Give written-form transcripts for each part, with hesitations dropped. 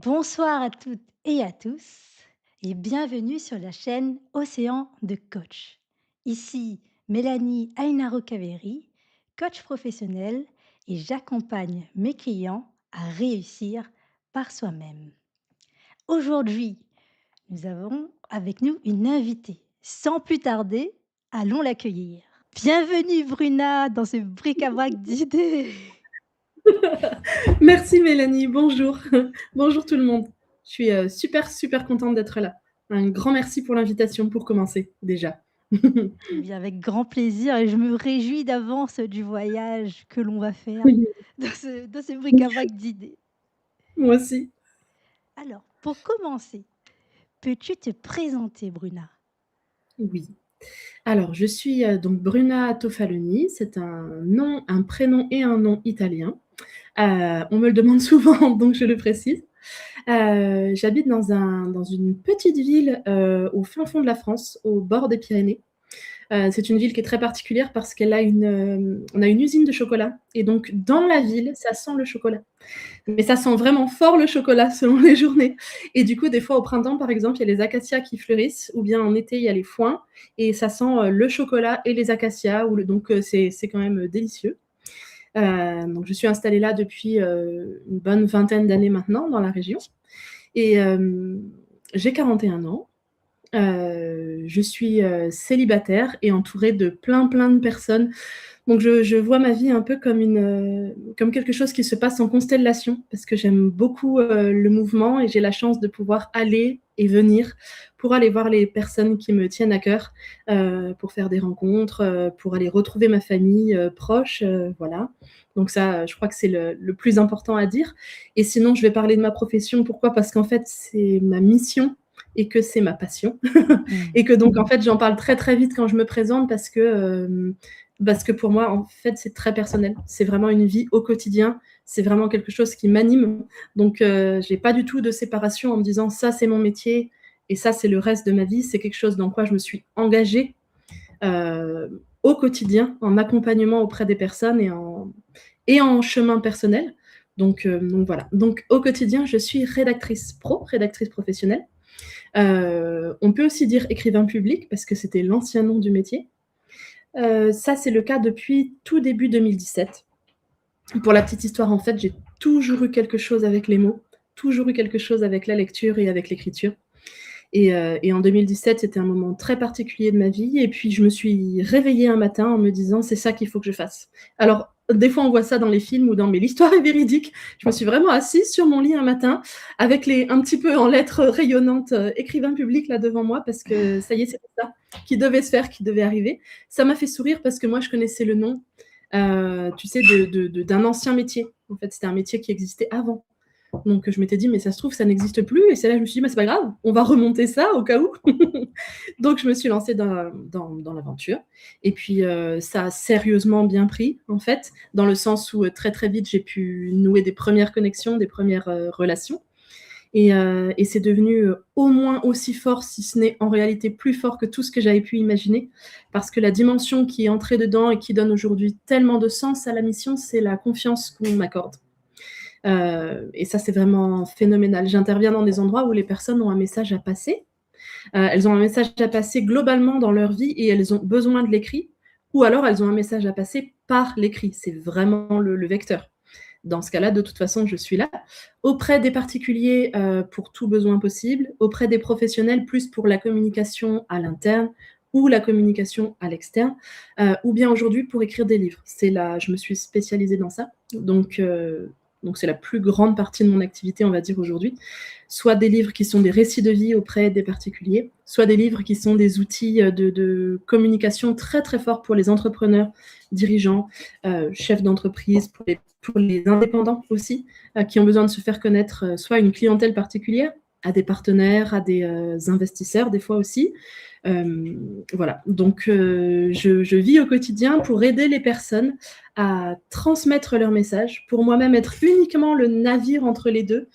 Bonsoir à toutes et à tous et bienvenue sur la chaîne Océan de Coach. Ici Mélanie Ainaro-Caveri, coach professionnel et j'accompagne mes clients à réussir par soi-même. Aujourd'hui, nous avons avec nous une invitée. Sans plus tarder, allons l'accueillir. Bienvenue Bruna dans ce bric-à-brac d'idées. Merci Mélanie, bonjour. Bonjour tout le monde. Je suis super contente d'être là. Un grand merci pour l'invitation pour commencer déjà. Eh bien, avec grand plaisir et je me réjouis d'avance du voyage que l'on va faire dans ce bric-à-brac d'idées. Moi aussi. Alors, pour commencer, peux-tu te présenter, Bruna? Oui. Alors, je suis donc Bruna Tofaloni. C'est un nom, un prénom et un nom italien. On me le demande souvent, donc je le précise. J'habite dans une petite ville au fin fond de la France, au bord des Pyrénées. C'est une ville qui est très particulière parce qu'elle a on a une usine de chocolat. Et donc, dans la ville, ça sent le chocolat. Mais ça sent vraiment fort le chocolat selon les journées. Et du coup, des fois, au printemps, par exemple, il y a les acacias qui fleurissent, ou bien en été, il y a les foins, et ça sent le chocolat et les acacias. Donc, c'est quand même délicieux. Donc, je suis installée là depuis une bonne vingtaine d'années maintenant dans la région. Et j'ai 41 ans. Je suis célibataire et entourée de plein de personnes. Donc je vois ma vie un peu comme quelque chose qui se passe en constellation, parce que j'aime beaucoup le mouvement et j'ai la chance de pouvoir aller et venir pour aller voir les personnes qui me tiennent à cœur, pour faire des rencontres, pour aller retrouver ma famille proche, voilà. Donc ça, je crois que c'est le plus important à dire. Et sinon, je vais parler de ma profession. Pourquoi ? Parce qu'en fait, c'est ma mission et que c'est ma passion. Mmh. Et que donc, en fait, j'en parle très vite quand je me présente parce que pour moi, en fait, c'est très personnel. C'est vraiment une vie au quotidien. C'est vraiment quelque chose qui m'anime. Donc, j'ai pas du tout de séparation en me disant ça, c'est mon métier et ça, c'est le reste de ma vie. C'est quelque chose dans quoi je me suis engagée au quotidien, en accompagnement auprès des personnes et en chemin personnel. Donc voilà. Donc, au quotidien, je suis rédactrice professionnelle. On peut aussi dire écrivain public parce que c'était l'ancien nom du métier. Ça, c'est le cas depuis tout début 2017. Pour la petite histoire, en fait, j'ai toujours eu quelque chose avec les mots, toujours eu quelque chose avec la lecture et avec l'écriture. Et en 2017, c'était un moment très particulier de ma vie. Et puis, je me suis réveillée un matin en me disant, c'est ça qu'il faut que je fasse. Alors, des fois, on voit ça dans les films ou mais l'histoire est véridique. Je me suis vraiment assise sur mon lit un matin avec un petit peu en lettres rayonnantes, écrivain public là devant moi, parce que ça y est, c'était ça qui devait se faire, qui devait arriver. Ça m'a fait sourire parce que moi, je connaissais le nom, tu sais, d'un ancien métier. En fait, c'était un métier qui existait avant. Donc je m'étais dit, mais ça se trouve, ça n'existe plus. Et c'est là que je me suis dit, mais c'est pas grave, on va remonter ça au cas où. Donc je me suis lancée dans l'aventure. Et puis ça a sérieusement bien pris, en fait, dans le sens où très vite, j'ai pu nouer des premières connexions, des premières relations. Et c'est devenu au moins aussi fort, si ce n'est en réalité plus fort que tout ce que j'avais pu imaginer. Parce que la dimension qui est entrée dedans et qui donne aujourd'hui tellement de sens à la mission, c'est la confiance qu'on m'accorde. Et ça, c'est vraiment phénoménal. J'interviens dans des endroits où les personnes ont un message à passer. Elles ont un message à passer globalement dans leur vie et elles ont besoin de l'écrit, ou alors elles ont un message à passer par l'écrit. C'est vraiment le vecteur. Dans ce cas-là, de toute façon, je suis là. Auprès des particuliers, pour tout besoin possible. Auprès des professionnels, plus pour la communication à l'interne ou la communication à l'externe. Ou bien aujourd'hui, pour écrire des livres. Je me suis spécialisée dans ça. Donc c'est la plus grande partie de mon activité, on va dire, aujourd'hui. Soit des livres qui sont des récits de vie auprès des particuliers, soit des livres qui sont des outils de communication très forts pour les entrepreneurs, dirigeants, chefs d'entreprise, pour les indépendants aussi, qui ont besoin de se faire connaître, soit une clientèle particulière, à des partenaires, à des investisseurs des fois aussi. Voilà, donc je vis au quotidien pour aider les personnes à transmettre leur message, pour moi-même être uniquement le navire entre les deux,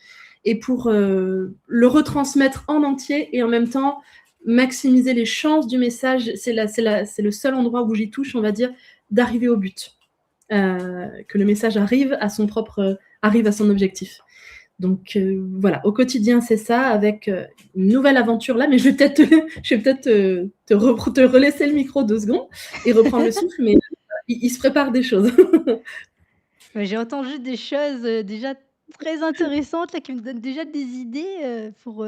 et pour le retransmettre en entier et en même temps maximiser les chances du message. C'est le seul endroit où j'y touche, on va dire, d'arriver au but. Que le message arrive à son objectif. Donc voilà, au quotidien, c'est ça, avec une nouvelle aventure là, mais je vais peut-être te relaisser le micro 2 secondes et reprendre le souffle, mais il se prépare des choses. Ouais, j'ai entendu des choses, déjà très intéressantes là, qui me donnent déjà des idées, pour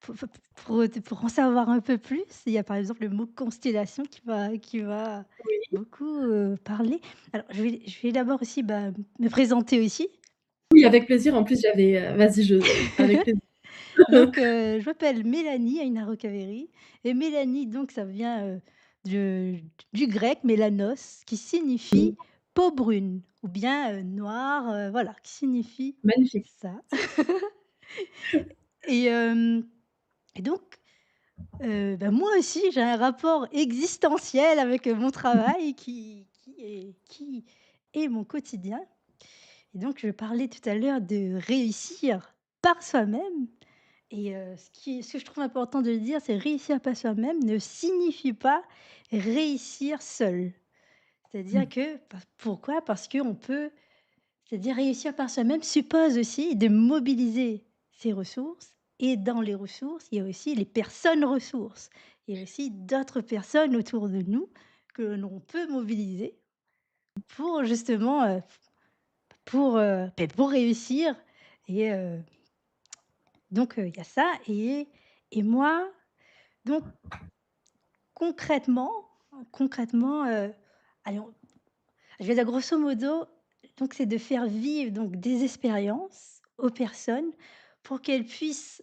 f pour en savoir un peu plus. Il y a par exemple le mot constellation qui va Oui, beaucoup, parler. Alors je vais d'abord aussi, bah, me présenter aussi. oui, avec plaisir. En plus, vas-y, avec plaisir. Donc, je m'appelle Mélanie Aïna Rocavéry et Mélanie donc ça vient, de du grec mélanos qui Mmh, signifie peau brune ou bien, noire, voilà, qui signifie magnifique. ça. Et hem et donc, bah, moi aussi j'ai un rapport existentiel avec, mon travail qui est mon quotidien. Et donc je parlais tout à l'heure de réussir par soi-même. Et ce que je trouve important de le dire, c'est réussir par soi-même ne signifie pas réussir seul. C'est-à-dire Mmh, que pourquoi? Parce qu'on peut, c'est-à-dire réussir par soi-même suppose aussi de mobiliser ses ressources, et dans les ressources, il y a aussi les personnes ressources. Il y a aussi d'autres personnes autour de nous que l'on peut mobiliser pour justement, pour réussir. Et donc il y a ça. Et moi, donc concrètement, allez, je vais dire grosso modo, donc c'est de faire vivre donc des expériences aux personnes pour qu'elles puissent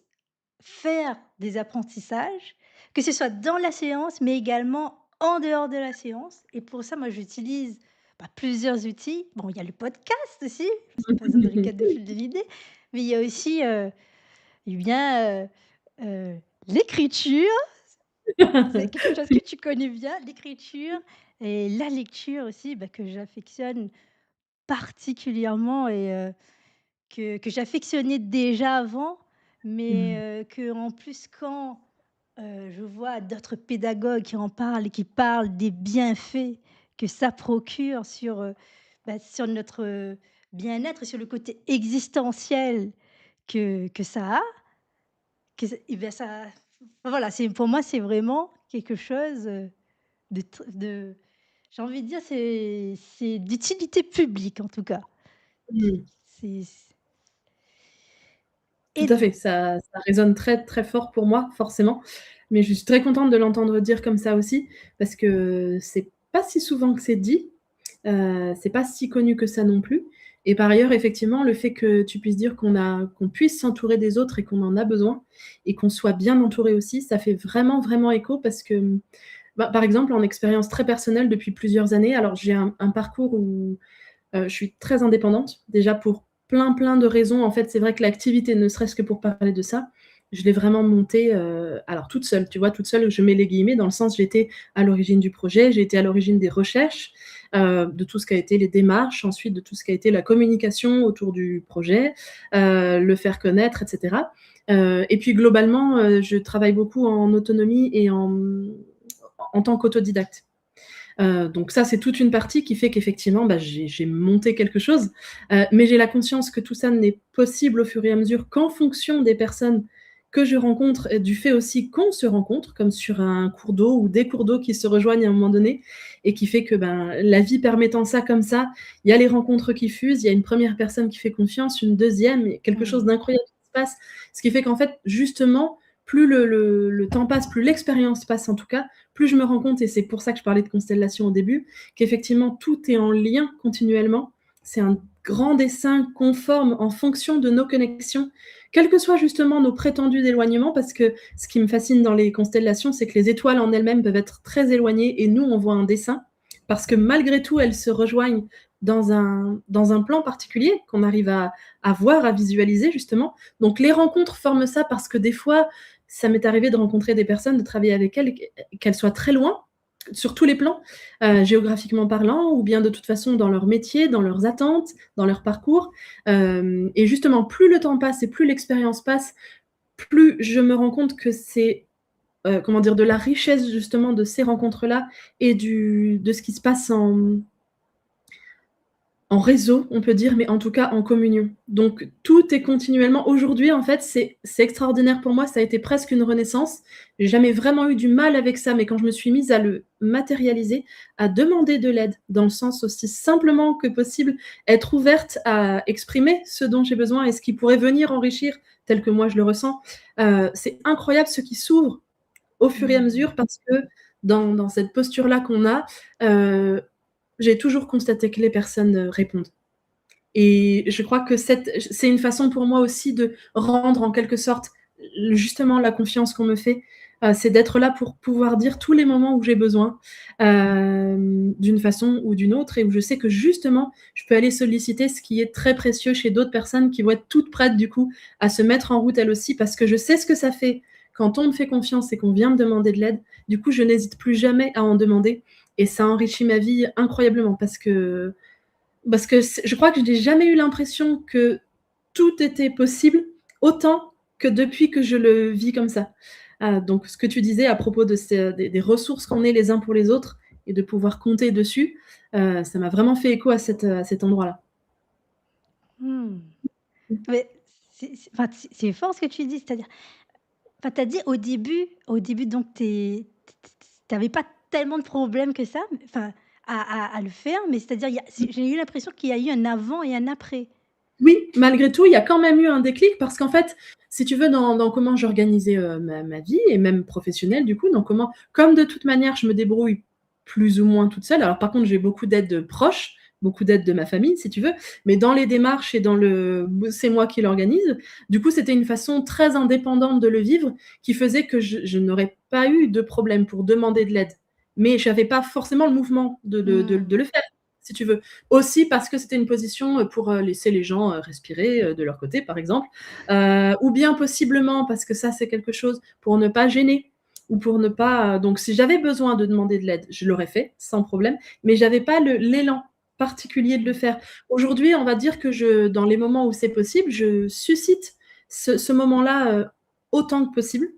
faire des apprentissages, que ce soit dans la séance, mais également en dehors de la séance. Et pour ça, moi, j'utilise, bah, plusieurs outils. Bon, il y a le podcast aussi, parce qu'il y a pas besoin de requête de fil de l'idée, mais il y a aussi, eh bien, l'écriture. C'est quelque chose que tu connais bien, l'écriture et la lecture aussi, bah, que j'affectionne particulièrement. Et que j'affectionnais déjà avant, mmh, mais qu'en plus quand, je vois d'autres pédagogues qui en parlent et qui parlent des bienfaits que ça procure sur, bah, sur notre, bien-être et sur le côté existentiel que ça a, que ç et bah, ça voilà, c'est pour moi, c'est vraiment quelque chose, de j'ai envie de dire, c'est d'utilité publique en tout cas. mmh. C'est Tout et à fait, ça résonne très, très fort pour moi, forcément. Mais je suis très contente de l'entendre dire comme ça aussi, parce que c'est pas si souvent que c'est dit, c'est pas si connu que ça non plus. Et par ailleurs, effectivement, le fait que tu puisses dire qu'on puisse s'entourer des autres et qu'on en a besoin et qu'on soit bien entouré aussi, ça fait vraiment, vraiment écho parce que, bah, par exemple, en expérience très personnelle depuis plusieurs années, alors j'ai un parcours où je suis très indépendante, déjà pour plein, plein de raisons. En fait, c'est vrai que l'activité, ne serait-ce que pour parler de ça, je l'ai vraiment montée, alors toute seule, tu vois? Toute seule, je mets les guillemets, dans le sens j'étais à l'origine du projet, j'ai été à l'origine des recherches, de tout ce qui a été les démarches, ensuite de tout ce qui a été la communication autour du projet, le faire connaître et cetera. Et puis globalement, je travaille beaucoup en autonomie et en tant qu'autodidacte. Donc ça, c'est toute une partie qui fait qu'effectivement, bah, j'ai monté quelque chose, mais j'ai la conscience que tout ça n'est possible au fur et à mesure qu'en fonction des personnes que je rencontre et du fait aussi qu'on se rencontre, comme sur un cours d'eau ou des cours d'eau qui se rejoignent à un moment donné et qui fait que, ben, la vie permettant ça comme ça, il y a les rencontres qui fusent, il y a une première personne qui fait confiance, une deuxième et quelque chose mmh. d'incroyable qui se passe. Ce qui fait qu'en fait, justement, plus le temps passe, plus l'expérience passe en tout cas, plus je me rends compte, et c'est pour ça que je parlais de constellation au début, qu'effectivement tout est en lien continuellement. C'est un grand dessin conforme en fonction de nos connexions, quels que soient justement nos prétendus éloignements, parce que ce qui me fascine dans les constellations, c'est que les étoiles en elles-mêmes peuvent être très éloignées et nous, on voit un dessin, parce que malgré tout, elles se rejoignent dans un plan particulier qu'on arrive à voir, à visualiser justement. Donc les rencontres forment ça parce que des fois, ça m'est arrivé de rencontrer des personnes, de travailler avec elles, qu'elles soient très loin, sur tous les plans, géographiquement parlant, ou bien de toute façon dans leur métier, dans leurs attentes, dans leur parcours. Et justement, plus le temps passe et plus l'expérience passe, plus je me rends compte que c'est, comment dire, de la richesse justement de ces rencontres-là et de ce qui se passe en réseau, on peut dire, mais en tout cas en communion. Donc tout est continuellement aujourd'hui, en fait, c'est extraordinaire pour moi, ça a été presque une renaissance. J'ai jamais vraiment eu du mal avec ça, mais quand je me suis mise à le matérialiser, à demander de l'aide, dans le sens aussi simplement que possible, être ouverte à exprimer ce dont j'ai besoin et ce qui pourrait venir enrichir tel que moi je le ressens, c'est incroyable ce qui s'ouvre au fur et à Mmh. mesure parce que dans cette posture-là qu'on a, heu, j'ai toujours constaté que les personnes, répondent. Et je crois que c'est une façon pour moi aussi de rendre en quelque sorte, justement la confiance qu'on me fait, c'est d'être là pour pouvoir dire tous les moments où j'ai besoin, d'une façon ou d'une autre et où je sais que justement, je peux aller solliciter ce qui est très précieux chez d'autres personnes qui vont être toutes prêtes du coup à se mettre en route elles aussi parce que je sais ce que ça fait quand on me fait confiance et qu'on vient me demander de l'aide. Du coup, je n'hésite plus jamais à en demander et ça enrichit ma vie incroyablement parce que je crois que je n'ai jamais eu l'impression que tout était possible autant que depuis que je le vis comme ça. Donc ce que tu disais à propos de des ressources qu'on est les uns pour les autres et de pouvoir compter dessus, ça m'a vraiment fait écho à cet endroit-là. Mmh. Mais enfin, c'est fort ce que tu dis, c'est-à-dire enfin, tu as dit au début donc tu avais pas tellement de problèmes que ça, enfin à le faire, mais c'est-à-dire j'ai eu l'impression qu'il y a eu un avant et un après. Oui, malgré tout, il y a quand même eu un déclic parce qu'en fait, si tu veux, dans comment j'organisais, ma vie et même professionnelle du coup, dans comment comme de toute manière je me débrouille plus ou moins toute seule, alors par contre j'ai beaucoup d'aide de proches, beaucoup d'aide de ma famille si tu veux, mais dans les démarches et dans le c'est moi qui l'organise. Du coup, c'était une façon très indépendante de le vivre qui faisait que je n'aurais pas eu de problème pour demander de l'aide. Mais j'avais pas forcément le mouvement Mmh. de le faire, si tu veux. Aussi parce que c'était une position, pour, laisser les gens, respirer, de leur côté, par exemple, ou bien possiblement parce que ça, c'est quelque chose pour ne pas gêner ou pour ne pas, donc si j'avais besoin de demander de l'aide, je l'aurais fait sans problème, mais j'avais pas l'élan particulier de le faire. Aujourd'hui, on va dire que dans les moments où c'est possible, je suscite ce moment-là, autant que possible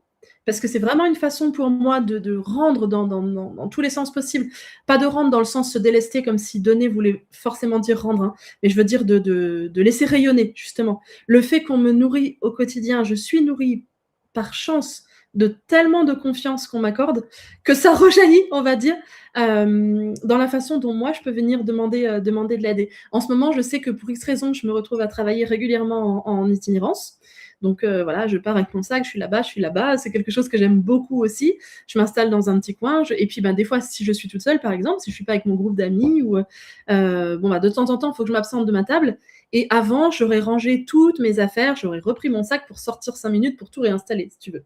parce que c'est vraiment une façon pour moi de rendre dans tous les sens possibles. Pas de rendre dans le sens se délester comme si donner voulait forcément dire rendre, hein, mais je veux dire de laisser rayonner justement. Le fait qu'on me nourrit au quotidien, je suis nourrie par chance de tellement de confiance qu'on m'accorde que ça rejaillit, on va dire, dans la façon dont moi je peux venir demander de l'aide. Et en ce moment, je sais que pour X raisons, je me retrouve à travailler régulièrement en itinérance. Donc voilà, je pars avec mon sac, je suis là-bas. C'est quelque chose que j'aime beaucoup aussi. Je m'installe dans un petit coin. Et puis ben, des fois, si je suis toute seule, par exemple, si je suis pas avec mon groupe d'amis, ou bon, bah, de temps en temps, il faut que je m'absente de ma table. Et avant, j'aurais rangé toutes mes affaires, j'aurais repris mon sac pour sortir 5 minutes pour tout réinstaller, si tu veux.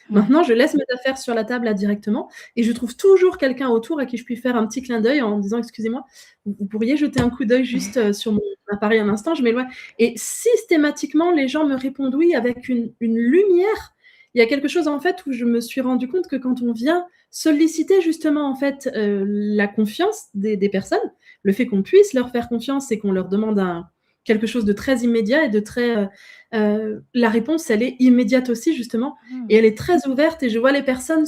Ouais. Maintenant, je laisse mes affaires sur la table là directement et je trouve toujours quelqu'un autour à qui je puis faire un petit clin d'œil en disant: «Excusez-moi, vous pourriez jeter un coup d'œil juste, sur mon appareil un instant, je m'éloigne». Et systématiquement, les gens me répondent oui avec une lumière. Il y a quelque chose en fait où je me suis rendu compte que quand on vient solliciter justement en fait, la confiance des personnes, le fait qu'on puisse leur faire confiance et qu'on leur demande quelque chose de très immédiat et de très, la réponse elle est immédiate aussi justement et Mmh. elle est très ouverte et je vois les personnes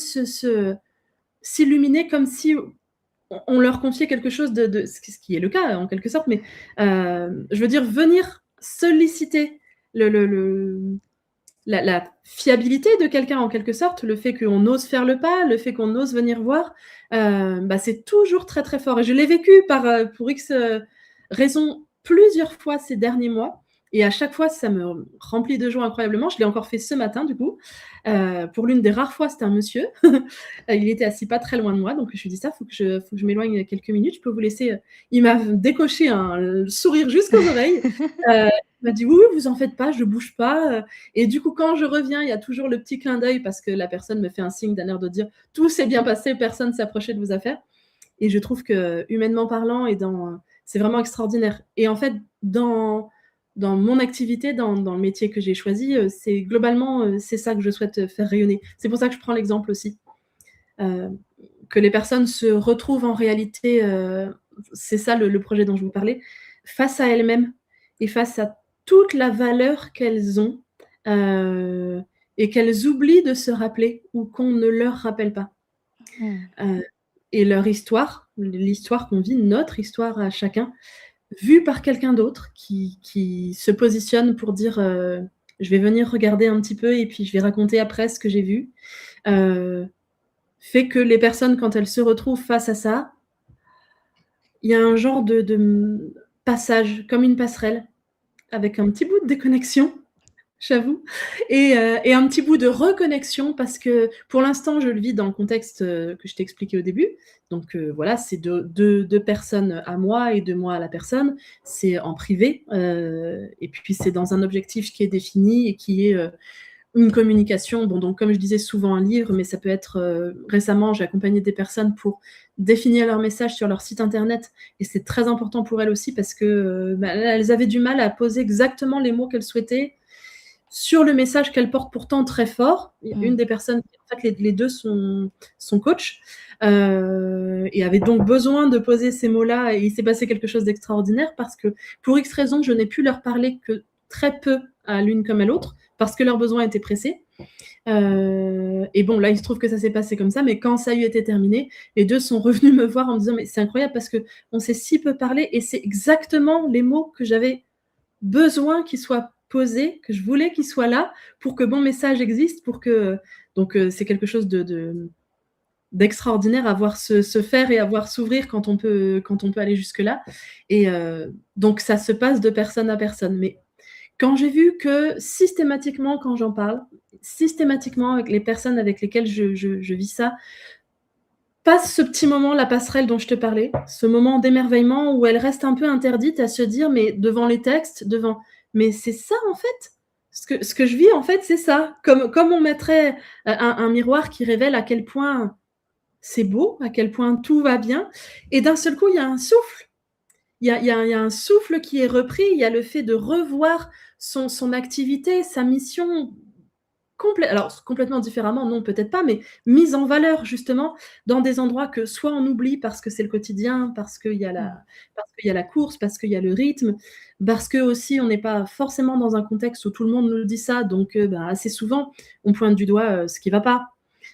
s'illuminer comme si on leur confiait quelque chose de ce qui est le cas en quelque sorte, mais je veux dire venir solliciter le la fiabilité de quelqu'un en quelque sorte, le fait qu'on ose faire le pas, le fait qu'on ose venir voir, bah, c'est toujours très, très fort et je l'ai vécu pour X, raisons plusieurs fois ces derniers mois et à chaque fois ça me remplit de joie incroyablement. Je l'ai encore fait ce matin du coup, pour l'une des rares fois, c'était un monsieur. Il était assis pas très loin de moi, donc je lui ai dit: «Ça, faut que je m'éloigne quelques minutes, je peux vous laisser?» Il m'a décoché un sourire jusqu'aux oreilles. Il m'a dit: «Oui, oui, vous en faites pas, je bouge pas», et du coup, quand je reviens, il y a toujours le petit clin d'œil parce que la personne me fait un signe d'un air de dire: «Tout s'est bien passé, personne s'est approché de vos affaires», et je trouve que humainement parlant et c'est vraiment extraordinaire. Et en fait, dans mon activité, dans le métier que j'ai choisi, c'est globalement, c'est ça que je souhaite, faire rayonner. C'est pour ça que je prends l'exemple aussi, heu, que les personnes se retrouvent en réalité, c'est ça le projet dont je vous parlais, face à elles-mêmes et face à toute la valeur qu'elles ont, heu et qu'elles oublient de se rappeler ou qu'on ne leur rappelle pas. Mmh. Heu et leur histoire, l'histoire qu'on vit, notre histoire à chacun, vu par quelqu'un d'autre qui se positionne pour dire, «Je vais venir regarder un petit peu et puis je vais raconter après ce que j'ai vu», heu, fait que les personnes quand elles se retrouvent face à ça, il y a un genre de passage, comme une passerelle, avec un petit bout de déconnexion. J'avoue et un petit bout de reconnexion parce que pour l'instant, je le vis dans le contexte, que je t'ai expliqué au début. Donc voilà, c'est deux personnes à moi et de moi à la personne. C'est en privé, et puis c'est dans un objectif qui est défini et qui est, une communication. Bon, donc comme je disais, souvent un livre, mais ça peut être, récemment, j'ai accompagné des personnes pour définir leur message sur leur site internet et c'est très important pour elles aussi parce que, bah, elles avaient du mal à poser exactement les mots qu'elles souhaitaient sur le message qu'elle porte pourtant très fort. Il y a Mmh. une des personnes, en fait, les 2 sont coachs, et avaient donc besoin de poser ces mots-là et il s'est passé quelque chose d'extraordinaire parce que, pour X raisons, je n'ai pu leur parler que très peu à l'une comme à l'autre parce que leurs besoins étaient pressés. Et bon, là, il se trouve que ça s'est passé comme ça, mais quand ça a eu été terminé, les 2 sont revenus me voir en me disant: «Mais c'est incroyable parce qu'on s'est si peu parlé et c'est exactement les mots que j'avais besoin qu'il soit posé, que je voulais qu'il soit là pour que mon message existe, pour que donc c'est quelque chose d'extraordinaire à voir se faire et à voir s'ouvrir quand on peut aller jusque-là et donc ça se passe de personne à personne. Mais quand j'ai vu que systématiquement quand j'en parle, systématiquement avec les personnes avec lesquelles je vis ça, passe ce petit moment, la passerelle dont je te parlais, ce moment d'émerveillement où elle reste un peu interdite à se dire, mais devant les textes, devant mais c'est ça en fait, ce que je vis en fait, c'est ça. Comme on mettrait, un miroir qui révèle à quel point c'est beau, à quel point tout va bien et d'un seul coup, il y a un souffle. Il y a un souffle qui est repris, il y a le fait de revoir son activité, sa mission alors complètement différemment, non, peut-être pas, mais mise en valeur justement dans des endroits que soit on oublie parce que c'est le quotidien, Mmh. parce qu'il y a la course, parce qu'il y a le rythme, parce qu'aussi on n'est pas forcément dans un contexte où tout le monde nous dit ça, donc bah, assez souvent on pointe du doigt, ce qui va pas,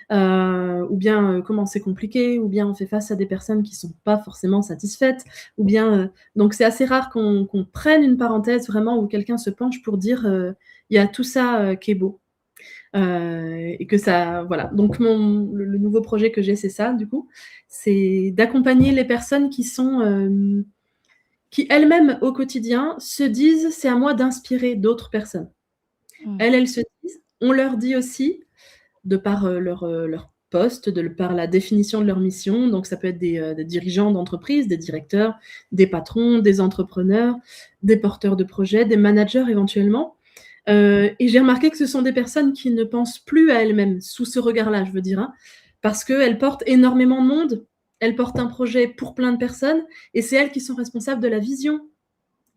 ou bien, comment c'est compliqué, ou bien on fait face à des personnes qui sont pas forcément satisfaites, ou bien, donc c'est assez rare qu'on prenne une parenthèse vraiment où quelqu'un se penche pour dire, «Il y a tout ça, qui est beau». Et que ça voilà, donc le nouveau projet que j'ai, c'est ça du coup, c'est d'accompagner les personnes qui sont, qui elles-mêmes au quotidien se disent: «C'est à moi d'inspirer d'autres personnes». Mmh. Elles se disent, on leur dit aussi, de par, leur poste, de par la définition de leur mission, donc ça peut être des dirigeants d'entreprise, des directeurs, des patrons, des entrepreneurs, des porteurs de projets, des managers éventuellement. Et j'ai remarqué que ce sont des personnes qui ne pensent plus à elles-mêmes, sous ce regard-là, je veux dire, hein, parce qu'elles portent énormément de monde, elles portent un projet pour plein de personnes et c'est elles qui sont responsables de la vision.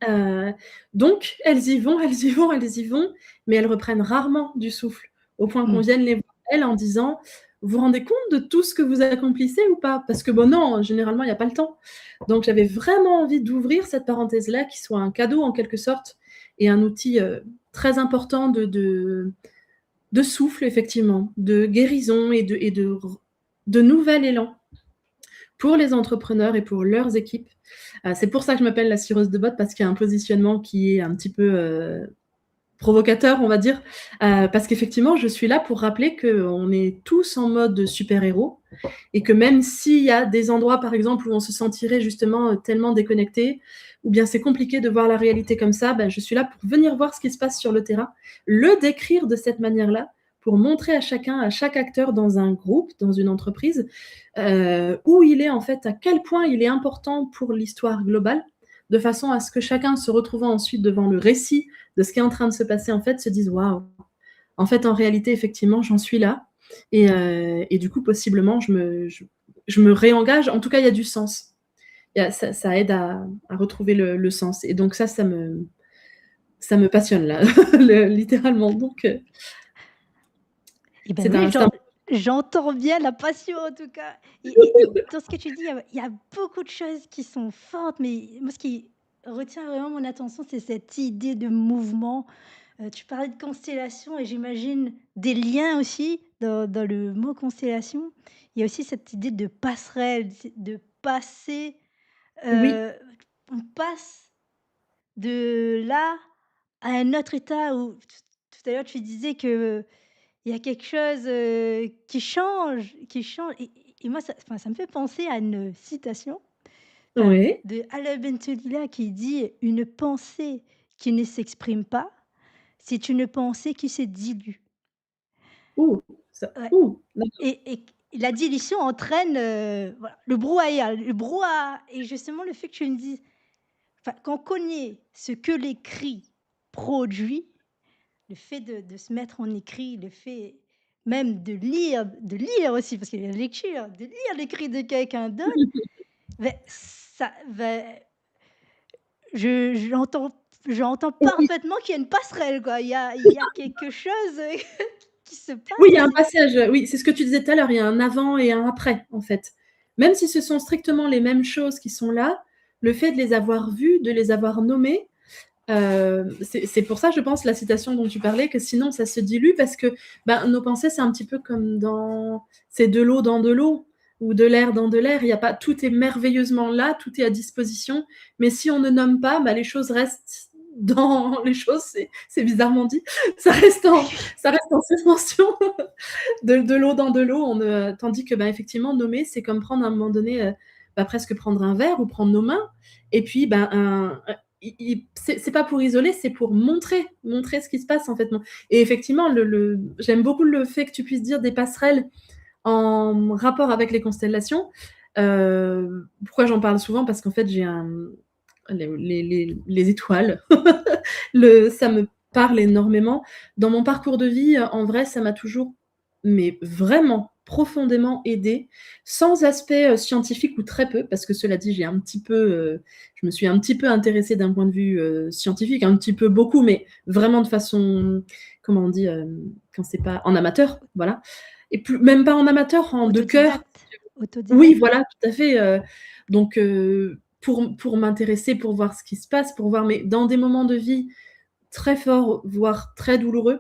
Heu, donc elles y vont, elles y vont, elles y vont, mais elles reprennent rarement du souffle, au point qu'on Mmh. vienne les voir, elles, en disant: «Vous vous rendez compte de tout ce que vous accomplissez ou pas?» parce que bon, non, généralement, il y a pas le temps. Donc j'avais vraiment envie d'ouvrir cette parenthèse-là, qui soit un cadeau en quelque sorte et un outil, très important de souffle effectivement, de guérison et de nouvel élan pour les entrepreneurs et pour leurs équipes. C'est pour ça que je m'appelle la cireuse de bottes parce qu'il y a un positionnement qui est un petit peu, provocateur, on va dire, parce qu'effectivement, je suis là pour rappeler qu'on est tous en mode super-héros et que même s'il y a des endroits, par exemple, où on se sentirait justement, tellement déconnecté ou bien c'est compliqué de voir la réalité comme ça, bah, je suis là pour venir voir ce qui se passe sur le terrain, le décrire de cette manière-là, pour montrer à chacun, à chaque acteur dans un groupe, dans une entreprise, où il est en fait, à quel point il est important pour l'histoire globale, de façon à ce que chacun se retrouvant ensuite devant le récit de ce qui est en train de se passer, en fait, se dise: «Waouh! En fait, en réalité, effectivement, j'en suis là» et du coup, possiblement, je me réengage. En tout cas, il y a du sens. Ça aide à retrouver le sens et donc ça me passionne là, littéralement donc Et ben c'est oui, un j'entends bien la passion en tout cas et dans ce que tu dis, il y a beaucoup de choses qui sont fortes, mais moi ce qui retient vraiment mon attention, c'est cette idée de mouvement. Tu parlais de constellation et j'imagine des liens aussi dans le mot constellation. Il y a aussi cette idée de passerelle, c'est de passer, oui, heu, on passe de là à un autre état où tout à l'heure tu disais que il y a quelque chose, qui change et moi ça me fait penser à une citation, Oui. de Alain Bentelila qui dit: «Une pensée qui ne s'exprime pas, c'est une pensée qui se dilue». Ouh, ça Ouais d'accord. et la dilution entraîne, voilà, le brouhaha et justement le fait que tu me dises enfin, qu'on connaît ce que l'écrit produit, le fait de se mettre en écrit, le fait même de lire aussi, parce qu'il y a la lecture, de lire l'écrit de quelqu'un d'autre, beh, ça beh, j'entends j'entends Oui. parfaitement qu'il y a une passerelle, quoi. Il y a quelque chose, qui se Oui, passe il y et a un c'est passage, oui, c'est ce que tu disais tout à l'heure, il y a un avant et un après, en fait. Même si ce sont strictement les mêmes choses qui sont là, le fait de les avoir vues, de les avoir nommées, c'est pour ça, je pense, la citation dont tu parlais, que sinon ça se dilue parce que ben, nos pensées, c'est un petit peu comme dans. C'est de l'eau dans de l'eau ou de l'air dans de l'air. Il y a pas, tout est merveilleusement là, tout est à disposition. Mais si on ne nomme pas, ben, les choses restent dans les choses, c'est bizarrement dit, ça reste en suspension de l'eau dans de l'eau. Tandis que ben, effectivement, nommer, c'est comme prendre à un moment donné, ben, presque prendre un verre ou prendre nos mains. Et puis, ben, c'est pas pour isoler, c'est pour montrer ce qui se passe en fait. Et effectivement, j'aime beaucoup le fait que tu puisses dire des passerelles en rapport avec les constellations. Pourquoi j'en parle souvent? Parce qu'en fait, les étoiles, ça me parle énormément. Dans mon parcours de vie, en vrai, ça m'a toujours, mais vraiment profondément aidée, sans aspect scientifique ou très peu, parce que cela dit, je me suis un petit peu intéressée d'un point de vue scientifique, un petit peu beaucoup, mais vraiment de façon, comment on dit, quand c'est pas en amateur, voilà. Et même pas en amateur, en de cœur. autodidacte, Oui, autodidacte. voilà, tout à fait. Donc, pour m'intéresser, pour voir ce qui se passe, pour voir, mais dans des moments de vie très forts, voire très douloureux,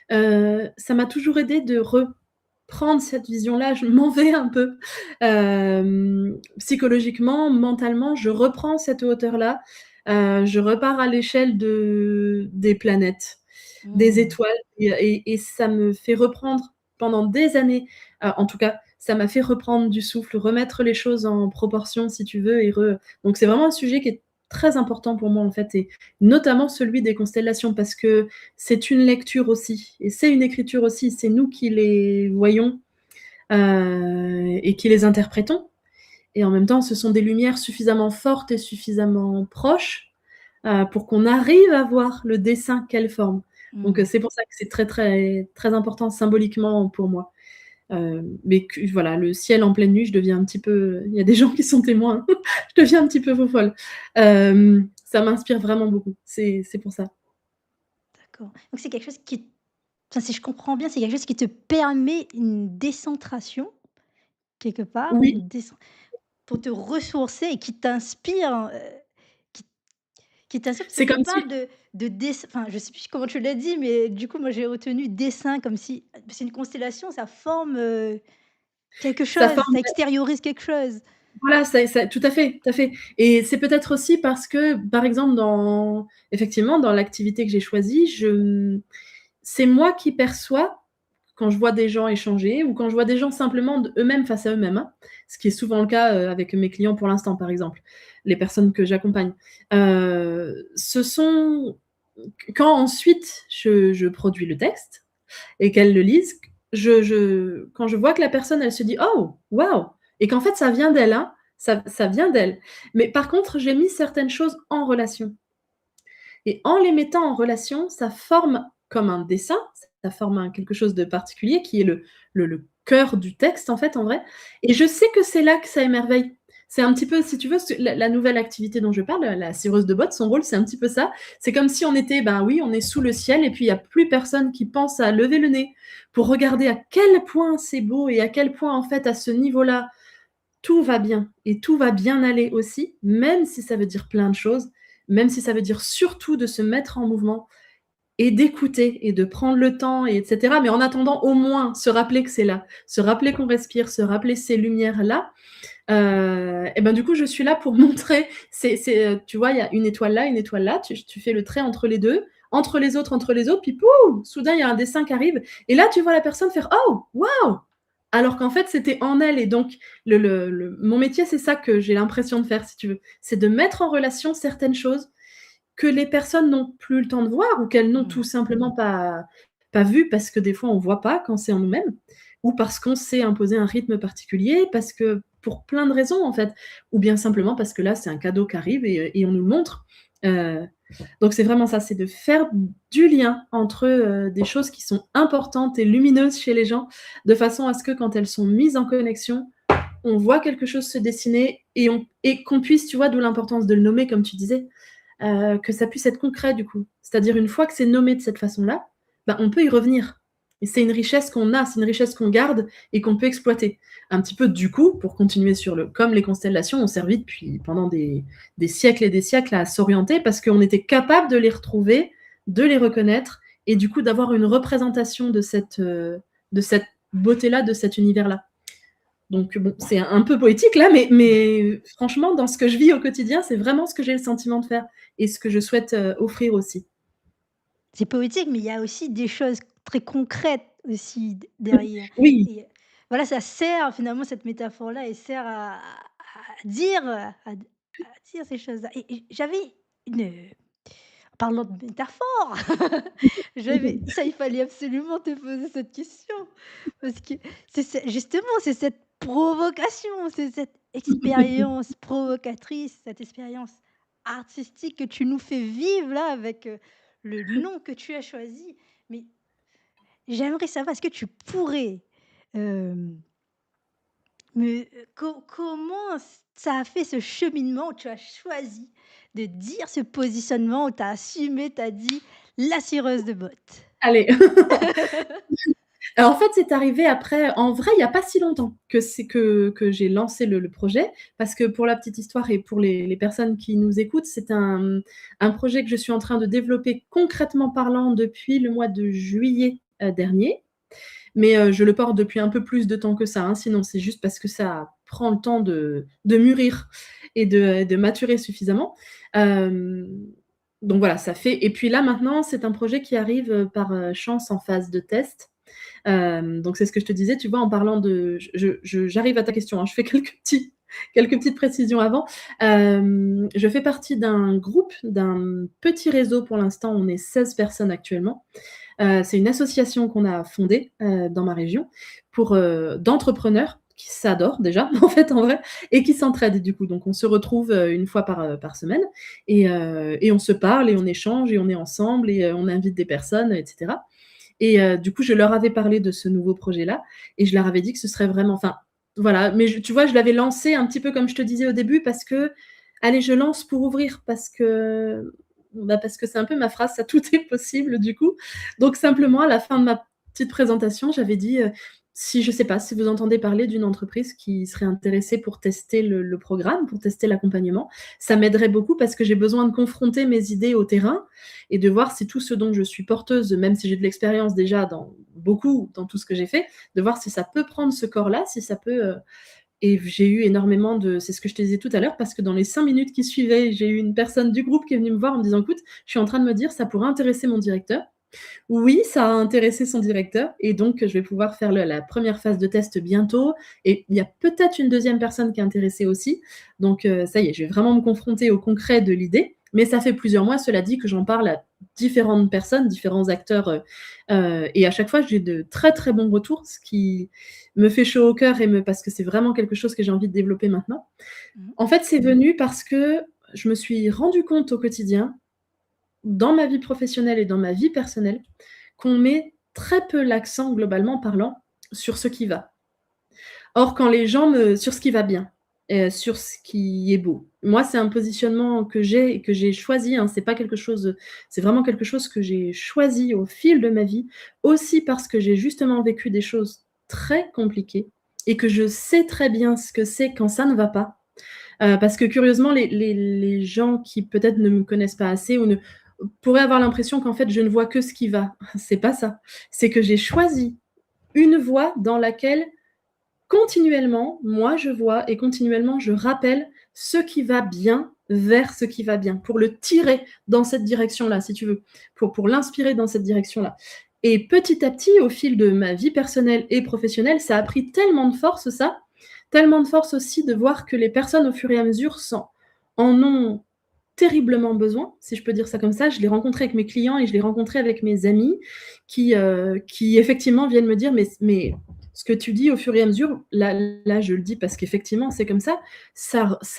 ça m'a toujours aidée de reprendre cette vision-là. Je m'en vais un peu. Psychologiquement, mentalement, je reprends cette hauteur-là. Je repars à l'échelle des planètes, des Mmh. étoiles, et ça me fait reprendre pendant des années, en tout cas, ça m'a fait reprendre du souffle, remettre les choses en proportion, si tu veux, donc c'est vraiment un sujet qui est très important pour moi, en fait, et notamment celui des constellations, parce que c'est une lecture aussi, et c'est une écriture aussi. C'est nous qui les voyons, et qui les interprétons. Et en même temps, ce sont des lumières suffisamment fortes et suffisamment proches, pour qu'on arrive à voir le dessin qu'elles forment. Donc, Mmh. c'est pour ça que c'est très, très, très important symboliquement pour moi. Mais voilà, le ciel en pleine nuit, je deviens un petit peu. Il y a des gens qui sont témoins. Je deviens un petit peu folle. Ça m'inspire vraiment beaucoup. C'est pour ça. D'accord. Donc c'est quelque chose qui enfin, si je comprends bien, c'est quelque chose qui te permet une décentration, quelque part, Oui, pour te ressourcer et qui qui t'inspire parce que c'est tu comme si parles de dessin enfin, je sais plus comment tu l'as dit, mais du coup, moi, j'ai retenu dessin comme si c'est une constellation, ça forme, quelque ça chose, forme. ça extériorise quelque chose. Voilà, tout à fait, tout à fait. Et c'est peut-être aussi parce que, par exemple, effectivement, dans l'activité que j'ai choisie, c'est moi qui perçois quand je vois des gens échanger ou quand je vois des gens simplement eux-mêmes face à eux-mêmes, hein, ce qui est souvent le cas avec mes clients pour l'instant, par exemple, les personnes que j'accompagne. Ce sont quand ensuite je produis le texte et qu'elles le lisent, quand je vois que la personne, elle se dit oh, waouh, et qu'en fait, ça vient d'elle, hein, ça vient d'elle. Mais par contre, j'ai mis certaines choses en relation. Et en les mettant en relation, ça forme comme un dessin, ça forme quelque chose de particulier qui est le cœur du texte, en fait, en vrai. Et je sais que c'est là que ça émerveille. C'est un petit peu, si tu veux, la nouvelle activité dont je parle, la cireuse de bottes, son rôle, c'est un petit peu ça. C'est comme si on était, ben oui, on est sous le ciel et puis il n'y a plus personne qui pense à lever le nez pour regarder à quel point c'est beau et à quel point, en fait, à ce niveau-là, tout va bien et tout va bien aller aussi, même si ça veut dire plein de choses, même si ça veut dire surtout de se mettre en mouvement. et d'écouter et de prendre le temps, et etc. Mais en attendant, au moins, se rappeler que c'est là, se rappeler qu'on respire, se rappeler ces lumières-là. Et ben du coup, je suis là pour montrer. Tu vois, il y a une étoile là. Tu fais le trait entre les autres, puis pouf, soudain il y a un dessin qui arrive. Et là, tu vois la personne faire oh waouh, alors qu'en fait c'était en elle. Et donc mon métier, c'est ça que j'ai l'impression de faire, si tu veux, c'est de mettre en relation certaines choses que les personnes n'ont plus le temps de voir ou qu'elles n'ont Mmh. tout simplement pas vu, parce que des fois on voit pas quand c'est en nous-mêmes, ou parce qu'on s'est imposé un rythme particulier, parce que pour plein de raisons en fait, ou bien simplement parce que là c'est un cadeau qui arrive et on nous le montre. Euh, donc c'est vraiment ça, c'est de faire du lien entre des choses qui sont importantes et lumineuses chez les gens, de façon à ce que quand elles sont mises en connexion, on voit quelque chose se dessiner et qu'on puisse, tu vois, d'où l'importance de le nommer, comme tu disais, que ça puisse être concret du coup. C'est-à-dire une fois que c'est nommé de cette façon-là, bah, on peut y revenir. Et c'est une richesse qu'on a, c'est une richesse qu'on garde et qu'on peut exploiter. Un petit peu du coup, pour continuer sur comme les constellations ont servi depuis pendant des siècles et des siècles à s'orienter, parce qu'on était capable de les retrouver, de les reconnaître, et du coup d'avoir une représentation de cette beauté-là, de cet univers-là. Donc bon, c'est un peu poétique là, mais franchement, dans ce que je vis au quotidien, c'est vraiment ce que j'ai le sentiment de faire et ce que je souhaite offrir aussi. C'est poétique, mais il y a aussi des choses très concrètes aussi derrière Oui, et voilà, ça sert finalement cette métaphore-là, elle sert à dire, à dire ces choses-là et j'avais une, en parlant de métaphore, j'avais ça, il fallait absolument te poser cette question parce que justement, c'est cette provocation, c'est cette expérience provocatrice, cette expérience artistique que tu nous fais vivre là avec, le nom que tu as choisi. Mais j'aimerais savoir, est-ce que tu pourrais, hem, me comment ça a fait ce cheminement où tu as choisi de dire ce positionnement, où tu as assumé, tu as dit: «La cireuse de bottes». allez. En fait, c'est arrivé après, en vrai, il y a pas si longtemps que j'ai lancé le projet, parce que pour la petite histoire et pour les personnes qui nous écoutent, c'est un projet que je suis en train de développer concrètement parlant depuis le mois de juillet, dernier. Mais je le porte depuis un peu plus de temps que ça, hein, sinon c'est juste parce que ça prend le temps de mûrir et de maturer suffisamment. Hem, donc voilà, ça fait, et puis là maintenant, c'est un projet qui arrive, par, chance en phase de test. Donc c'est ce que je te disais, tu vois, en parlant de j'arrive à ta question, hein, je fais quelques petites précisions avant. Je fais partie d'un groupe, d'un petit réseau pour l'instant, on est 16 personnes actuellement. C'est une association qu'on a fondée, dans ma région pour, d'entrepreneurs qui s'adorent déjà, en fait, en vrai, et qui s'entraident du coup. Donc on se retrouve, une fois par semaine, et on se parle et on échange et on est ensemble et on invite des personnes, et cetera. Et du coup, je leur avais parlé de ce nouveau projet-là et je leur avais dit que ce serait vraiment, enfin, voilà, mais tu vois, je l'avais lancé un petit peu comme je te disais au début, parce que, allez, je lance pour ouvrir, parce que c'est un peu ma phrase, ça tout est possible du coup. Donc simplement, à la fin de ma petite présentation, j'avais dit, si je sais pas, si vous entendez parler d'une entreprise qui serait intéressée pour tester le programme, pour tester l'accompagnement, ça m'aiderait beaucoup, parce que j'ai besoin de confronter mes idées au terrain et de voir si tout ce dont je suis porteuse, même si j'ai de l'expérience déjà dans tout ce que j'ai fait, de voir si ça peut prendre ce corps-là, si ça peut, et j'ai eu énormément c'est ce que je te disais tout à l'heure, parce que dans les 5 minutes qui suivaient, j'ai eu une personne du groupe qui est venue me voir en me disant: «Écoute, je suis en train de me dire, ça pourrait intéresser mon directeur». Oui, ça a intéressé son directeur, et donc je vais pouvoir faire la première phase de test bientôt, et il y a peut-être une deuxième personne qui est intéressée aussi. Donc ça y est, je vais vraiment me confronter au concret de l'idée. Mais ça fait plusieurs mois, cela dit, que j'en parle à différentes personnes, différents acteurs, et à chaque fois, j'ai de très, très bons retours, ce qui me fait chaud au cœur, parce que c'est vraiment quelque chose que j'ai envie de développer maintenant. Mmh. En fait, c'est venu parce que je me suis rendu compte au quotidien, dans ma vie professionnelle et dans ma vie personnelle, qu'on met très peu l'accent, globalement parlant, sur ce qui va. Or, quand les gens sur ce qui va bien, sur ce qui est beau. Moi, c'est un positionnement que j'ai et que j'ai choisi, hein, c'est pas quelque chose, c'est vraiment quelque chose que j'ai choisi au fil de ma vie, aussi parce que j'ai justement vécu des choses très compliquées et que je sais très bien ce que c'est quand ça ne va pas. Parce que curieusement, les gens qui peut-être ne me connaissent pas assez, ou pourrait avoir l'impression qu'en fait, je ne vois que ce qui va. C'est pas ça. C'est que j'ai choisi une voie dans laquelle continuellement, moi, je vois et continuellement, je rappelle ce qui va bien vers ce qui va bien, pour le tirer dans cette direction-là, si tu veux, pour l'inspirer dans cette direction-là. Et petit à petit, au fil de ma vie personnelle et professionnelle, ça a pris tellement de force, ça, tellement de force aussi de voir que les personnes, au fur et à mesure, en ont terriblement besoin, si je peux dire ça comme ça. Je l'ai rencontré avec mes clients et je l'ai rencontré avec mes amis qui effectivement viennent me dire mais ce que tu dis au fur et à mesure, là je le dis parce qu'effectivement c'est comme ça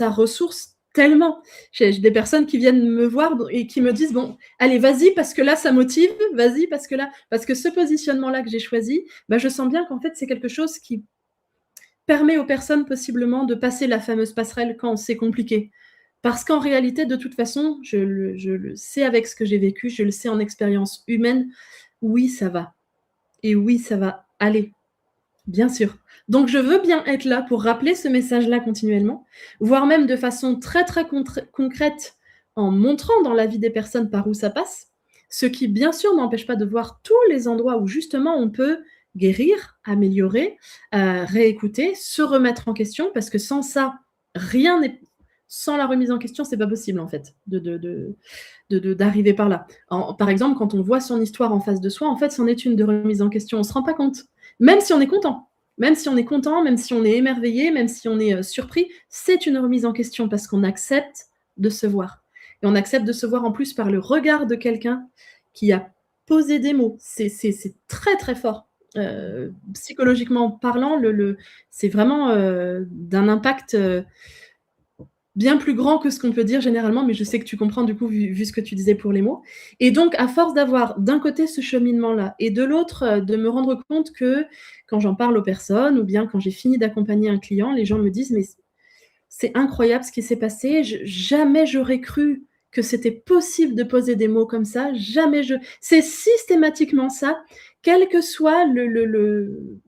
ressource tellement. J'ai des personnes qui viennent me voir et qui me disent bon, allez, vas-y parce que là ça motive, vas-y parce que ce positionnement-là que j'ai choisi, bah, je sens bien qu'en fait c'est quelque chose qui permet aux personnes possiblement de passer la fameuse passerelle quand c'est compliqué. Parce qu'en réalité, de toute façon, je le sais avec ce que j'ai vécu, je le sais en expérience humaine, oui, ça va. Et oui, ça va aller, bien sûr. Donc, je veux bien être là pour rappeler ce message-là continuellement, voire même de façon très, très concrète, en montrant dans la vie des personnes par où ça passe, ce qui, bien sûr, n'empêche pas de voir tous les endroits où, justement, on peut guérir, améliorer, réécouter, se remettre en question, parce que sans ça, rien n'est sans la remise en question, c'est pas possible en fait d'arriver par là. Par exemple, quand on voit son histoire en face de soi, en fait, c'en est une de remise en question. On se rend pas compte, même si on est content, même si on est content, même si on est émerveillé, même si on est surpris, c'est une remise en question parce qu'on accepte de se voir. Et on accepte de se voir en plus par le regard de quelqu'un qui a posé des mots. C'est très très fort. Psychologiquement parlant, c'est vraiment d'un impact bien plus grand que ce qu'on peut dire généralement, mais je sais que tu comprends du coup, vu ce que tu disais pour les mots. Et donc, à force d'avoir d'un côté ce cheminement-là et de l'autre, de me rendre compte que quand j'en parle aux personnes ou bien quand j'ai fini d'accompagner un client, les gens me disent mais c'est incroyable ce qui s'est passé, jamais j'aurais cru que c'était possible de poser des mots comme ça, jamais je... C'est systématiquement ça, quel que soit le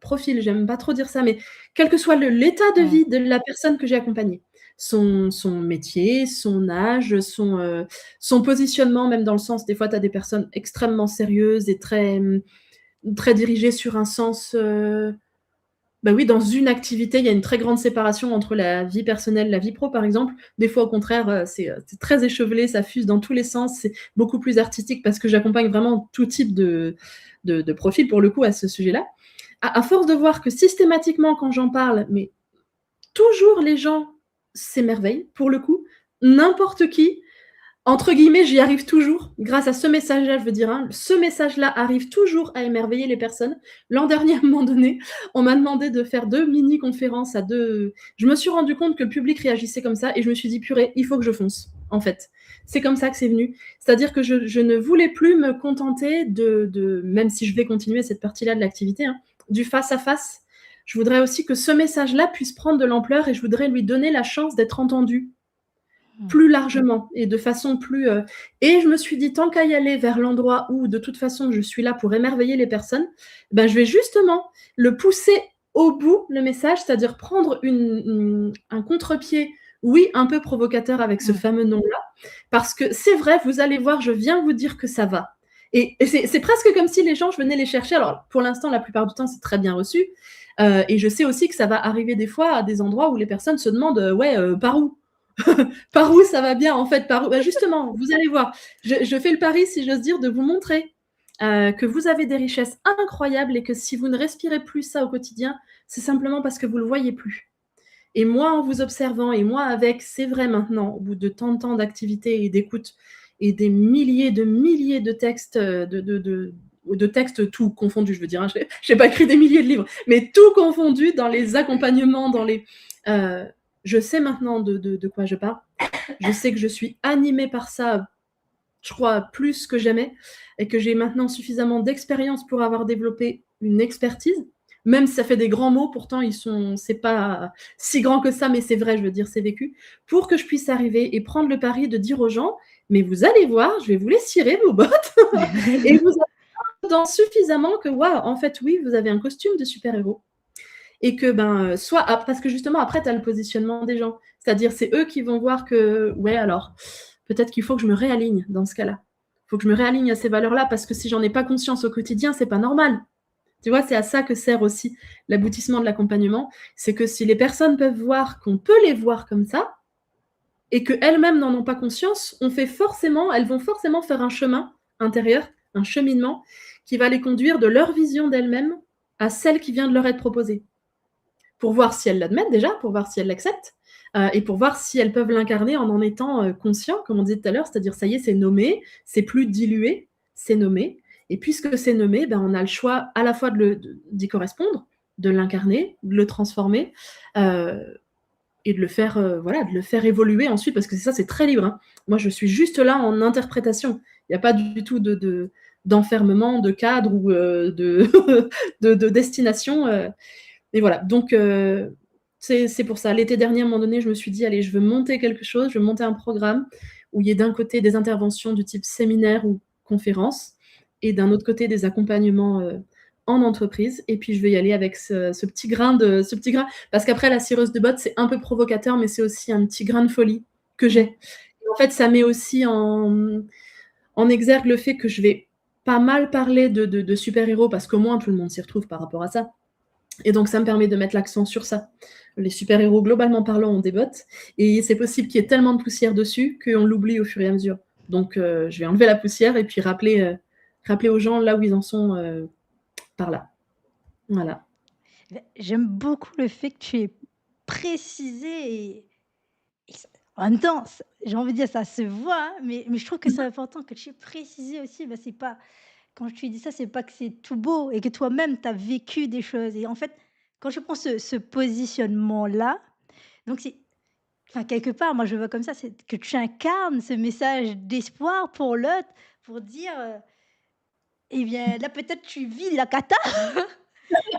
profil, j'aime pas trop dire ça, mais quel que soit l'état de Mmh. vie de la personne que j'ai accompagnée, son métier, son âge, son positionnement, même dans le sens, des fois, tu as des personnes extrêmement sérieuses et très dirigées sur un sens, bah oui, dans une activité, il y a une très grande séparation entre la vie personnelle, la vie pro, par exemple. Des fois, au contraire, c'est très échevelé, ça fuse dans tous les sens, c'est beaucoup plus artistique parce que j'accompagne vraiment tout type de profil, pour le coup, à ce sujet-là. À force de voir que systématiquement, quand j'en parle, mais toujours les gens s'émerveillent, pour le coup. N'importe qui, entre guillemets, j'y arrive toujours. Grâce à ce message-là, je veux dire, hein, ce message-là arrive toujours à émerveiller les personnes. L'an dernier, à un moment donné, on m'a demandé de faire 2 mini-conférences à 2. Je me suis rendu compte que le public réagissait comme ça et je me suis dit, purée, il faut que je fonce, en fait. C'est comme ça que c'est venu. C'est-à-dire que je ne voulais plus me contenter même si je vais continuer cette partie-là de l'activité, hein, du face-à-face. Je voudrais aussi que ce message-là puisse prendre de l'ampleur et je voudrais lui donner la chance d'être entendu Mmh. plus largement et de façon plus... Et je me suis dit, tant qu'à y aller vers l'endroit où, de toute façon, je suis là pour émerveiller les personnes, ben, je vais justement le pousser au bout, le message, c'est-à-dire prendre un contre-pied, oui, un peu provocateur avec ce Mmh. fameux nom-là, parce que c'est vrai, vous allez voir, je viens vous dire que ça va. Et c'est presque comme si les gens, je venais les chercher. Alors, pour l'instant, la plupart du temps, c'est très bien reçu. Et je sais aussi que ça va arriver des fois à des endroits où les personnes se demandent, ouais, par où par où ça va bien, en fait, par où bah, justement, vous allez voir. Je fais le pari, si j'ose dire, de vous montrer que vous avez des richesses incroyables et que si vous ne respirez plus ça au quotidien, c'est simplement parce que vous ne le voyez plus. Et moi, en vous observant, et moi avec, c'est vrai maintenant, au bout de tant de temps d'activité et d'écoute, et des milliers de textes, de textes tout confondus, je veux dire, hein, je n'ai pas écrit des milliers de livres, mais tout confondu dans les accompagnements, je sais maintenant de quoi je parle. Je sais que je suis animée par ça, je crois, plus que jamais, et que j'ai maintenant suffisamment d'expérience pour avoir développé une expertise. Même si ça fait des grands mots, pourtant c'est pas si grand que ça, mais c'est vrai, je veux dire, c'est vécu, pour que je puisse arriver et prendre le pari de dire aux gens, mais vous allez voir, je vais vous les cirer vos bottes, et vous avez dans suffisamment que, waouh, en fait, oui, vous avez un costume de super-héros, et que, parce que justement, après, tu as le positionnement des gens, c'est-à-dire, c'est eux qui vont voir que, ouais, alors, peut-être qu'il faut que je me réaligne dans ce cas-là. Il faut que je me réaligne à ces valeurs-là, parce que si j'en ai pas conscience au quotidien, c'est pas normal. Tu vois, c'est à ça que sert aussi l'aboutissement de l'accompagnement. C'est que si les personnes peuvent voir qu'on peut les voir comme ça, et qu'elles-mêmes n'en ont pas conscience, elles vont forcément faire un chemin intérieur, un cheminement, qui va les conduire de leur vision d'elles-mêmes à celle qui vient de leur être proposée. Pour voir si elles l'admettent déjà, pour voir si elles l'acceptent, et pour voir si elles peuvent l'incarner en étant conscients, comme on disait tout à l'heure, c'est-à-dire ça y est, c'est nommé, c'est plus dilué, c'est nommé. Et puisque c'est nommé, on a le choix à la fois d'y correspondre, de l'incarner, de le transformer, et de le faire, de le faire évoluer ensuite, parce que c'est très libre, hein. Moi, je suis juste là en interprétation. Il n'y a pas du tout d'enfermement, de cadre ou de destination. Et voilà, donc c'est pour ça. L'été dernier, à un moment donné, je me suis dit: «Allez, je veux monter quelque chose, je veux monter un programme où il y ait d'un côté des interventions du type séminaire ou conférence, et d'un autre côté des accompagnements, en entreprise, et puis je vais y aller avec ce petit grain parce qu'après la cireuse de botte, c'est un peu provocateur, mais c'est aussi un petit grain de folie que j'ai. Mmh. Et en fait, ça met aussi en exergue le fait que je vais pas mal parler de super-héros, parce qu'au moins tout le monde s'y retrouve par rapport à ça. Et donc ça me permet de mettre l'accent sur ça. Les super-héros, globalement parlant, ont des bottes, et c'est possible qu'il y ait tellement de poussière dessus qu'on l'oublie au fur et à mesure. Donc je vais enlever la poussière et puis rappeler aux gens là où ils en sont, par là. Voilà. J'aime beaucoup le fait que tu aies précisé et ça en même temps, j'ai envie de dire ça se voit, hein, mais je trouve que c'est important que tu aies précisé aussi, c'est pas quand tu dis ça, c'est pas que c'est tout beau et que toi-même tu as vécu des choses et en fait, quand je prends ce positionnement-là, donc c'est enfin quelque part, moi je le vois comme ça, c'est que tu incarnes ce message d'espoir pour l'autre, pour dire, eh bien là peut-être tu vis la cata,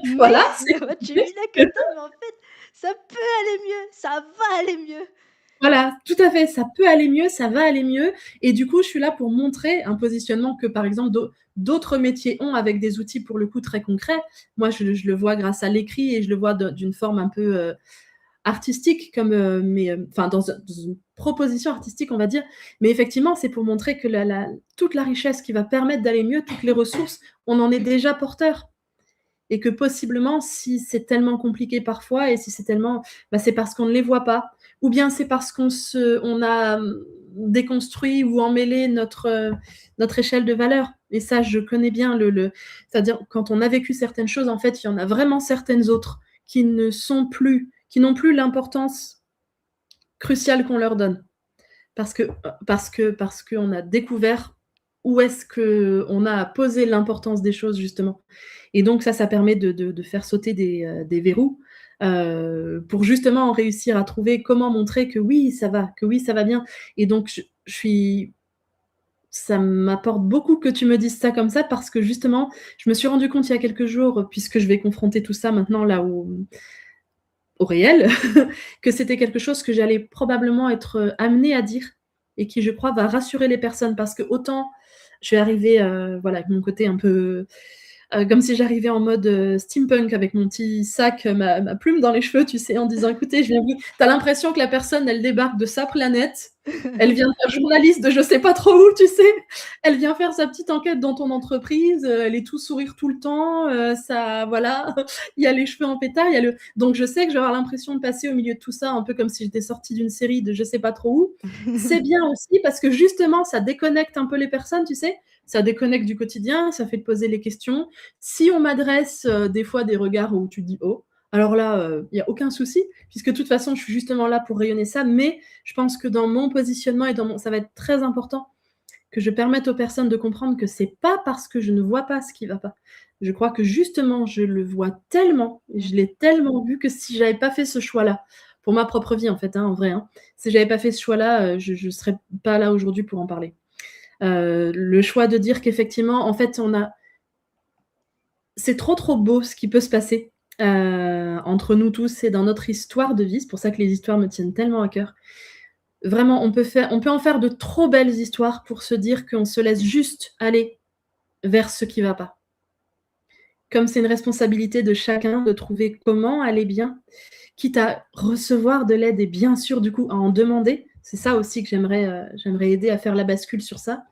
mais Voilà, c'est ouais, tu vis la cata, mais en fait, ça peut aller mieux, ça va aller mieux. voilà, tout à fait, ça peut aller mieux, ça va aller mieux, et du coup, je suis là pour montrer un positionnement que, par exemple, d'autres métiers ont, avec des outils, pour le coup, très concrets. Moi, je le vois grâce à l'écrit, et je le vois d'une forme un peu artistique, comme, enfin, dans une proposition artistique, on va dire. Mais effectivement, c'est pour montrer que toute la richesse qui va permettre d'aller mieux, toutes les ressources, on en est déjà porteur. Et que possiblement, si c'est tellement compliqué parfois, et si c'est tellement, c'est parce qu'on ne les voit pas, ou bien c'est parce on a déconstruit ou emmêlé notre échelle de valeurs. Et ça, je connais bien c'est-à-dire, quand on a vécu certaines choses, en fait, il y en a vraiment certaines autres qui n'ont plus l'importance cruciale qu'on leur donne. Parce qu'on a découvert où est-ce qu'on a posé l'importance des choses, justement. Et donc ça permet de faire sauter des verrous, pour justement réussir à trouver comment montrer que oui, ça va bien. Et donc je suis ça m'apporte beaucoup que tu me dises ça comme ça, parce que justement, je me suis rendu compte il y a quelques jours, puisque je vais confronter tout ça maintenant là au réel, que c'était quelque chose que j'allais probablement être amenée à dire, et qui, je crois, va rassurer les personnes, parce que autant je vais arriver, avec mon côté un peu comme si j'arrivais en mode steampunk, avec mon petit sac, ma plume dans les cheveux, tu sais, en disant: «Écoutez, je viens vous». Tu as l'impression que la personne, elle débarque de sa planète, elle vient faire journaliste de je sais pas trop où, tu sais? Elle vient faire sa petite enquête dans ton entreprise, elle est tout sourire tout le temps, ça voilà, il y a les cheveux en pétard, il y a le donc je sais que je vais avoir l'impression de passer au milieu de tout ça, un peu comme si j'étais sortie d'une série de je sais pas trop où. C'est bien aussi, parce que justement, ça déconnecte un peu les personnes, tu sais? Ça déconnecte du quotidien, ça fait te poser les questions. Si on m'adresse, des fois des regards où tu te dis: «Oh», alors là, il y a aucun souci, puisque de toute façon, je suis justement là pour rayonner ça. Mais je pense que dans mon positionnement, ça va être très important que je permette aux personnes de comprendre que c'est pas parce que je ne vois pas ce qui va pas. Je crois que justement, je le vois tellement, je l'ai tellement vu, que si j'avais pas fait ce choix-là, pour ma propre vie en fait, hein, en vrai, hein, si j'avais pas fait ce choix-là, je serais pas là aujourd'hui pour en parler. Le choix de dire qu'effectivement, en fait, c'est trop, trop beau ce qui peut se passer, entre nous tous et dans notre histoire de vie. C'est pour ça que les histoires me tiennent tellement à cœur. Vraiment, on peut en faire de trop belles histoires, pour se dire qu'on se laisse juste aller vers ce qui va pas. Comme c'est une responsabilité de chacun de trouver comment aller bien, quitte à recevoir de l'aide, et bien sûr, du coup, à en demander. C'est ça aussi que j'aimerais aider à faire la bascule sur ça,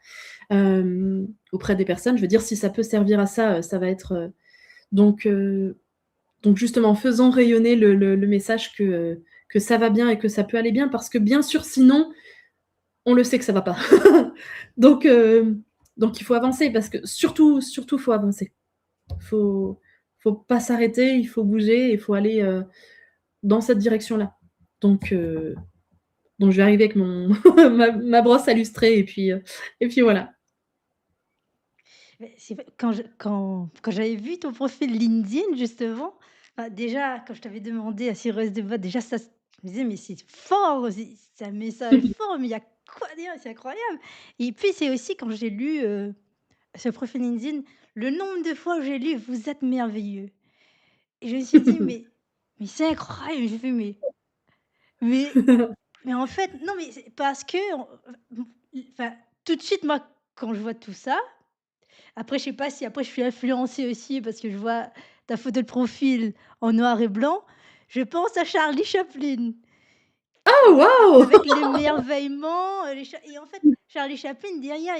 auprès des personnes. Je veux dire, si ça peut servir à ça, ça va être, donc heu, donc justement, faisons rayonner le message que ça va bien et que ça peut aller bien parce que bien sûr, sinon, on le sait que ça va pas. Donc heu, donc il faut avancer parce que surtout, faut avancer. Faut faut pas s'arrêter, il faut bouger, il faut aller, dans cette direction-là. Donc heu, donc je vais arriver avec mon ma brosse à lustrer et puis voilà. Mais c'est vrai, quand j'avais vu ton profil LinkedIn justement, enfin déjà quand je t'avais demandé assureuse de vote, déjà ça je me disais: «Mais c'est fort, c'est un message fort, mais il y a quoi derrière? C'est incroyable!» Et puis c'est aussi quand j'ai lu, ce profil LinkedIn, le nombre de fois où j'ai lu: «Vous êtes merveilleux» et je me suis dit: «Mais c'est incroyable!» J'ai fait: mais mais en fait non, mais c'est parce que enfin tout de suite moi quand je vois tout ça. Après, je sais pas si après je suis influencée aussi parce que je vois ta photo de profil en noir et blanc. Je pense à Charlie Chaplin Oh avec waouh! l'émerveillement, les cha et en fait, Charlie Chaplin derrière,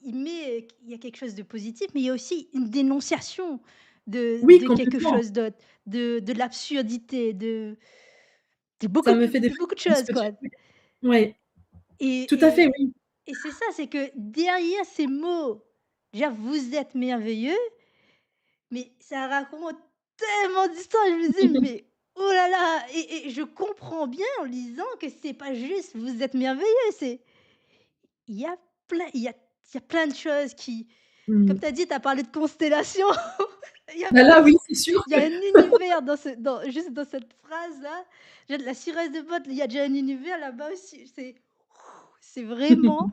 il met, il y a quelque chose de positif, mais il y a aussi une dénonciation Oui, de quelque complètement. chose d'autre, de l'absurdité, Ça me fait des de beaucoup de frissons ce choses, que tu quoi dis. Ouais, tout à et fait, et oui. et c'est ça, c'est que derrière ces mots, déjà: «Vous êtes merveilleux». Mais ça raconte tellement d'histoires, je me dis: «Mais oh là là!» et je comprends bien en lisant que c'est pas juste: «Vous êtes merveilleux», c'est il y a il y a plein de choses qui comme Mmh. tu as dit, tu as parlé de constellations, il y a Bah là, plein oui, c'est sûr il y que a un univers dans juste dans cette phrase-là. Déjà la cirrhose de Botte, il y a déjà un univers là-bas aussi, c'est vraiment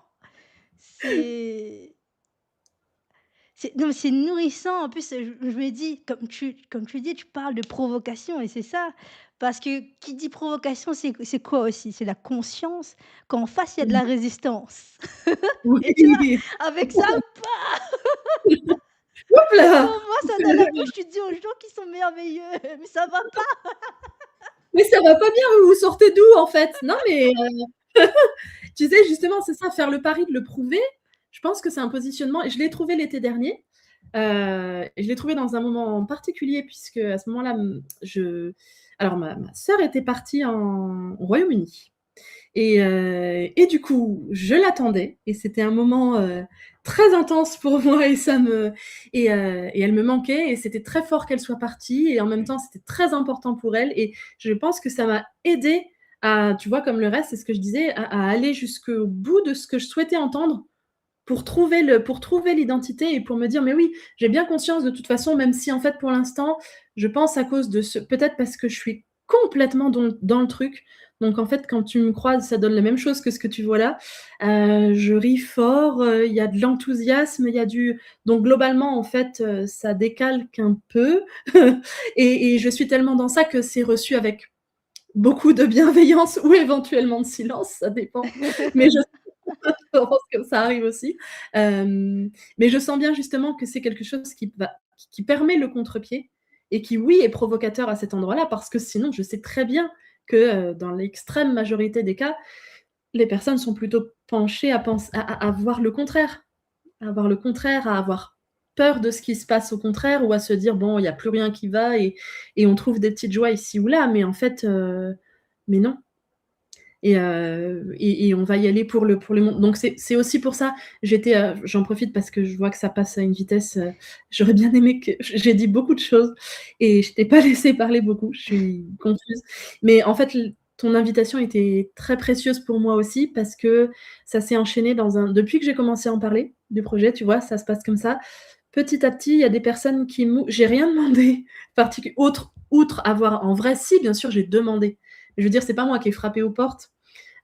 c'est non, mais c'est nourrissant. En plus, je me dis, comme tu dis, tu parles de provocation et c'est ça. Parce que qui dit provocation, c'est quoi aussi? C'est la conscience qu'en face, il y a de Mmh. la résistance. Et tu vois, Oui. avec ça, Hop pour là! moi, ça dans la bouche, tu dis aux gens qu'ils sont merveilleux, mais ça va pas. Mais ça va pas bien, vous vous sortez d'où en fait? Non mais tu sais, justement, c'est ça, faire le pari de le prouver, je pense que c'est un positionnement et je l'ai trouvé l'été dernier, et je l'ai trouvé dans un moment particulier puisque à ce moment-là, je alors ma sœur était partie au Royaume-Uni et du coup, je l'attendais et c'était un moment, très intense pour moi et ça me et elle me manquait et c'était très fort qu'elle soit partie et en même temps, c'était très important pour elle et je pense que ça m'a aidée à tu vois, comme le reste, c'est ce que je disais, à aller jusqu'au bout de ce que je souhaitais entendre pour trouver l'identité et pour me dire: «Mais oui, j'ai bien conscience de toute façon, même si en fait pour l'instant, je pense à cause de ce peut-être parce que je suis complètement dans le truc, donc en fait quand tu me croises, ça donne la même chose que ce que tu vois là». Je ris fort, il y a de l'enthousiasme, il y a du donc globalement en fait, ça décalque un peu et je suis tellement dans ça que c'est reçu avec beaucoup de bienveillance ou éventuellement de silence, ça dépend, mais je je pense que ça arrive aussi. Mais je sens bien justement que c'est quelque chose qui permet le contre-pied et qui, oui, est provocateur à cet endroit-là parce que sinon je sais très bien que, dans l'extrême majorité des cas, les personnes sont plutôt penchées à voir le contraire, à voir le contraire, à avoir peur de ce qui se passe au contraire ou à se dire: «Bon, il y a plus rien qui va et on trouve des petites joies ici ou là», mais en fait, mais non. Et on va y aller pour le monde. Donc c'est aussi pour ça, j'en profite parce que je vois que ça passe à une vitesse, j'aurais bien aimé que j'ai dit beaucoup de choses et je t'ai pas laissé parler beaucoup, je suis confuse. Mais en fait, ton invitation était très précieuse pour moi aussi parce que ça s'est enchaîné depuis que j'ai commencé à en parler du projet, tu vois? Ça se passe comme ça. Petit à petit, il y a des personnes j'ai rien demandé outre avoir en vrai si, bien sûr, j'ai demandé. Je veux dire, c'est pas moi qui ai frappé aux portes.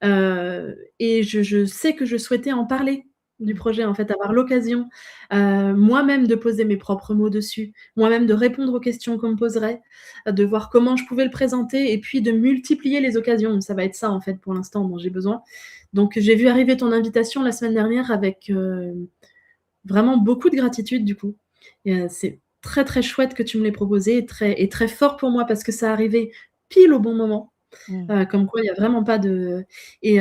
Et je sais que je souhaitais en parler du Mmh. projet, en fait, avoir l'occasion, moi-même de poser mes propres mots dessus, moi-même de répondre aux questions qu'on me poserait, de voir comment je pouvais le présenter et puis de multiplier les occasions. Ça va être ça, en fait, pour l'instant, dont j'ai besoin. Donc j'ai vu arriver ton invitation la semaine dernière avec, vraiment beaucoup de gratitude, du coup et c'est très, très chouette que tu me l'aies proposé et très fort pour moi parce que ça arrivait pile au bon moment. Mmh. Comme quoi il y a vraiment pas de et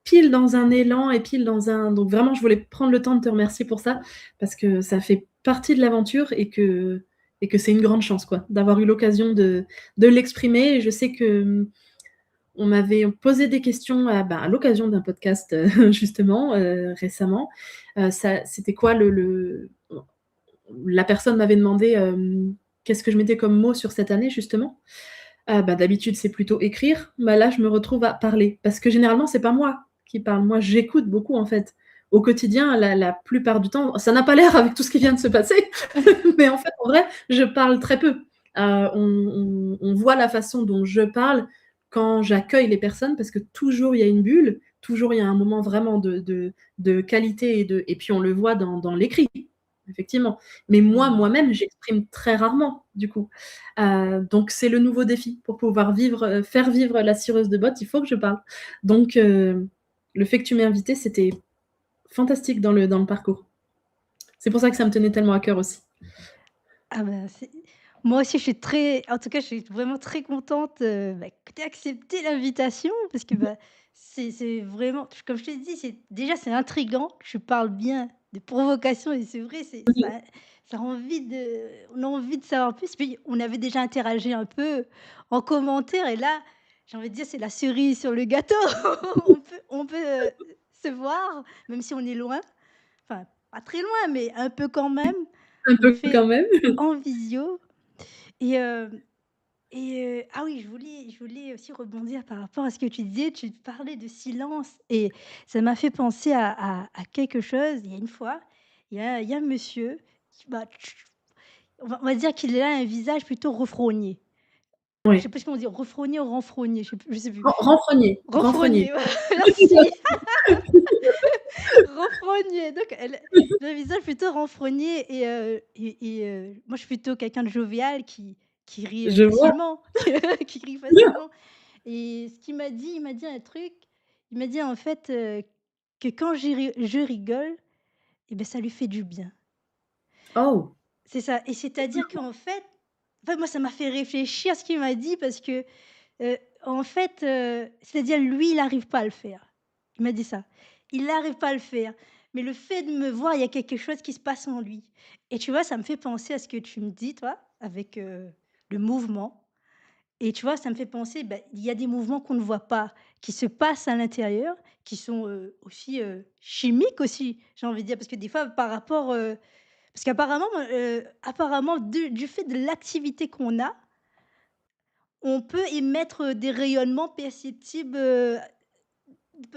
pile dans un élan et pile dans un donc vraiment je voulais prendre le temps de te remercier pour ça, parce que ça fait partie de l'aventure et que c'est une grande chance quoi, d'avoir eu l'occasion de l'exprimer et je sais que, on m'avait posé des questions à l'occasion d'un podcast, justement, récemment. Ça c'était quoi le la personne m'avait demandé, qu'est-ce que je mettais comme mot sur cette année justement. D'habitude, c'est plutôt écrire. Là, je me retrouve à parler parce que généralement, c'est pas moi qui parle. Moi, j'écoute beaucoup, en fait. Au quotidien, la plupart du temps, ça n'a pas l'air avec tout ce qui vient de se passer, mais en fait, en vrai, je parle très peu. On voit la façon dont je parle quand j'accueille les personnes parce que toujours il y a une bulle, toujours il y a un moment vraiment de qualité et puis on le voit dans l'écrit, effectivement. Mais Mmh. moi-même, j'exprime très rarement, du coup. Donc c'est le nouveau défi pour pouvoir vivre, faire vivre la cireuse de bottes, il faut que je parle. Donc le fait que tu m'aies invitée, c'était fantastique dans le parcours. C'est pour ça que ça me tenait tellement à cœur aussi. Ah bah, c'est moi aussi, je suis très en tout cas, je suis vraiment très contente, que tu aies accepté l'invitation parce que, c'est vraiment comme je te dis, c'est intriguant que je parle bien de provocation et c'est vrai, c'est Oui, ça a envie de on a envie de savoir plus. Puis on avait déjà interagi un peu en commentaire et là, j'ai envie de dire, c'est la cerise sur le gâteau. On peut se voir, même si on est loin, enfin, pas très loin, mais un peu quand même. un On le peu fait quand même. en visio et ah oui, je voulais aussi rebondir par rapport à ce que tu disais. Tu parlais de silence et ça m'a fait penser à quelque chose. Il y a une fois, il y a un monsieur qui on va dire qu'il a un visage plutôt refrogné. Je sais Oui. pas comment dire, refrogné ou renfrogné, je sais plus. Renfrogné, renfrogné. Renfrogné, voilà, merci. Renfrogné, donc elle le visage plutôt renfrogné et moi je suis plutôt quelqu'un de jovial qui rit, Je vois. facilement, qui rit facilement et ce qu'il m'a dit, il m'a dit un truc, il m'a dit en fait, que quand je rigole et ben ça lui fait du bien. Oh! C'est ça et c'est-à-dire qu'en fait, moi ça m'a fait réfléchir ce qu'il m'a dit parce que, en fait, c'est-à-dire lui il arrive pas à le faire. Il m'a dit ça. Il arrive pas à le faire, mais le fait de me voir, il y a quelque chose qui se passe en lui et tu vois, ça me fait penser à ce que tu me dis toi, avec, le mouvement et tu vois, ça me fait penser, il y a des mouvements qu'on ne voit pas, qui se passent à l'intérieur, qui sont, aussi, chimiques aussi, j'ai envie de dire. Parce que des fois par rapport, parce qu'apparemment, apparemment du fait de l'activité qu'on a, on peut émettre, des rayonnements perceptibles,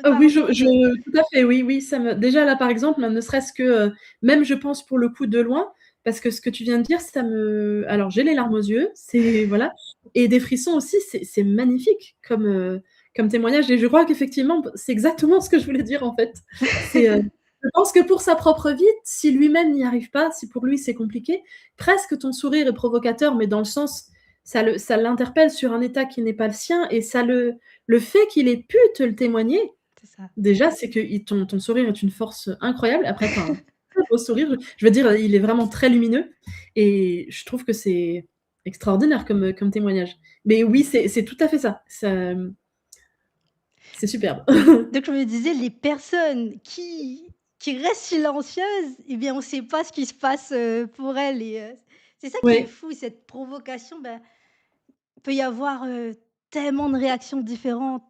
par Oui, rapport de tout à fait, oui, oui, ça me déjà là, par exemple, ne serait-ce que, même je pense pour le coup de loin, parce que ce que tu viens de dire, ça me alors j'ai les larmes aux yeux, c'est voilà et des frissons aussi, c'est magnifique comme, comme témoignage et je crois qu'effectivement, c'est exactement ce que je voulais dire, en fait. C'est, je pense que pour sa propre vie, si lui-même n'y arrive pas, si pour lui c'est compliqué, presque ton sourire est provocateur, mais dans le sens, ça l'interpelle sur un état qui n'est pas le sien et ça le fait qu'il ait pu te le témoigner, c'est ça. déjà, c'est que ton sourire est une force incroyable. Après, tu as un très beau sourire. Je veux dire, il est vraiment très lumineux et je trouve que c'est extraordinaire comme témoignage. Mais oui, c'est tout à fait ça. Ça, c'est superbe. Donc je me disais les personnes qui restent silencieuses eh bien on ne sait pas ce qui se passe, pour elles et c'est ça qui est Ouais, fou, cette provocation, il peut y avoir, tellement de réactions différentes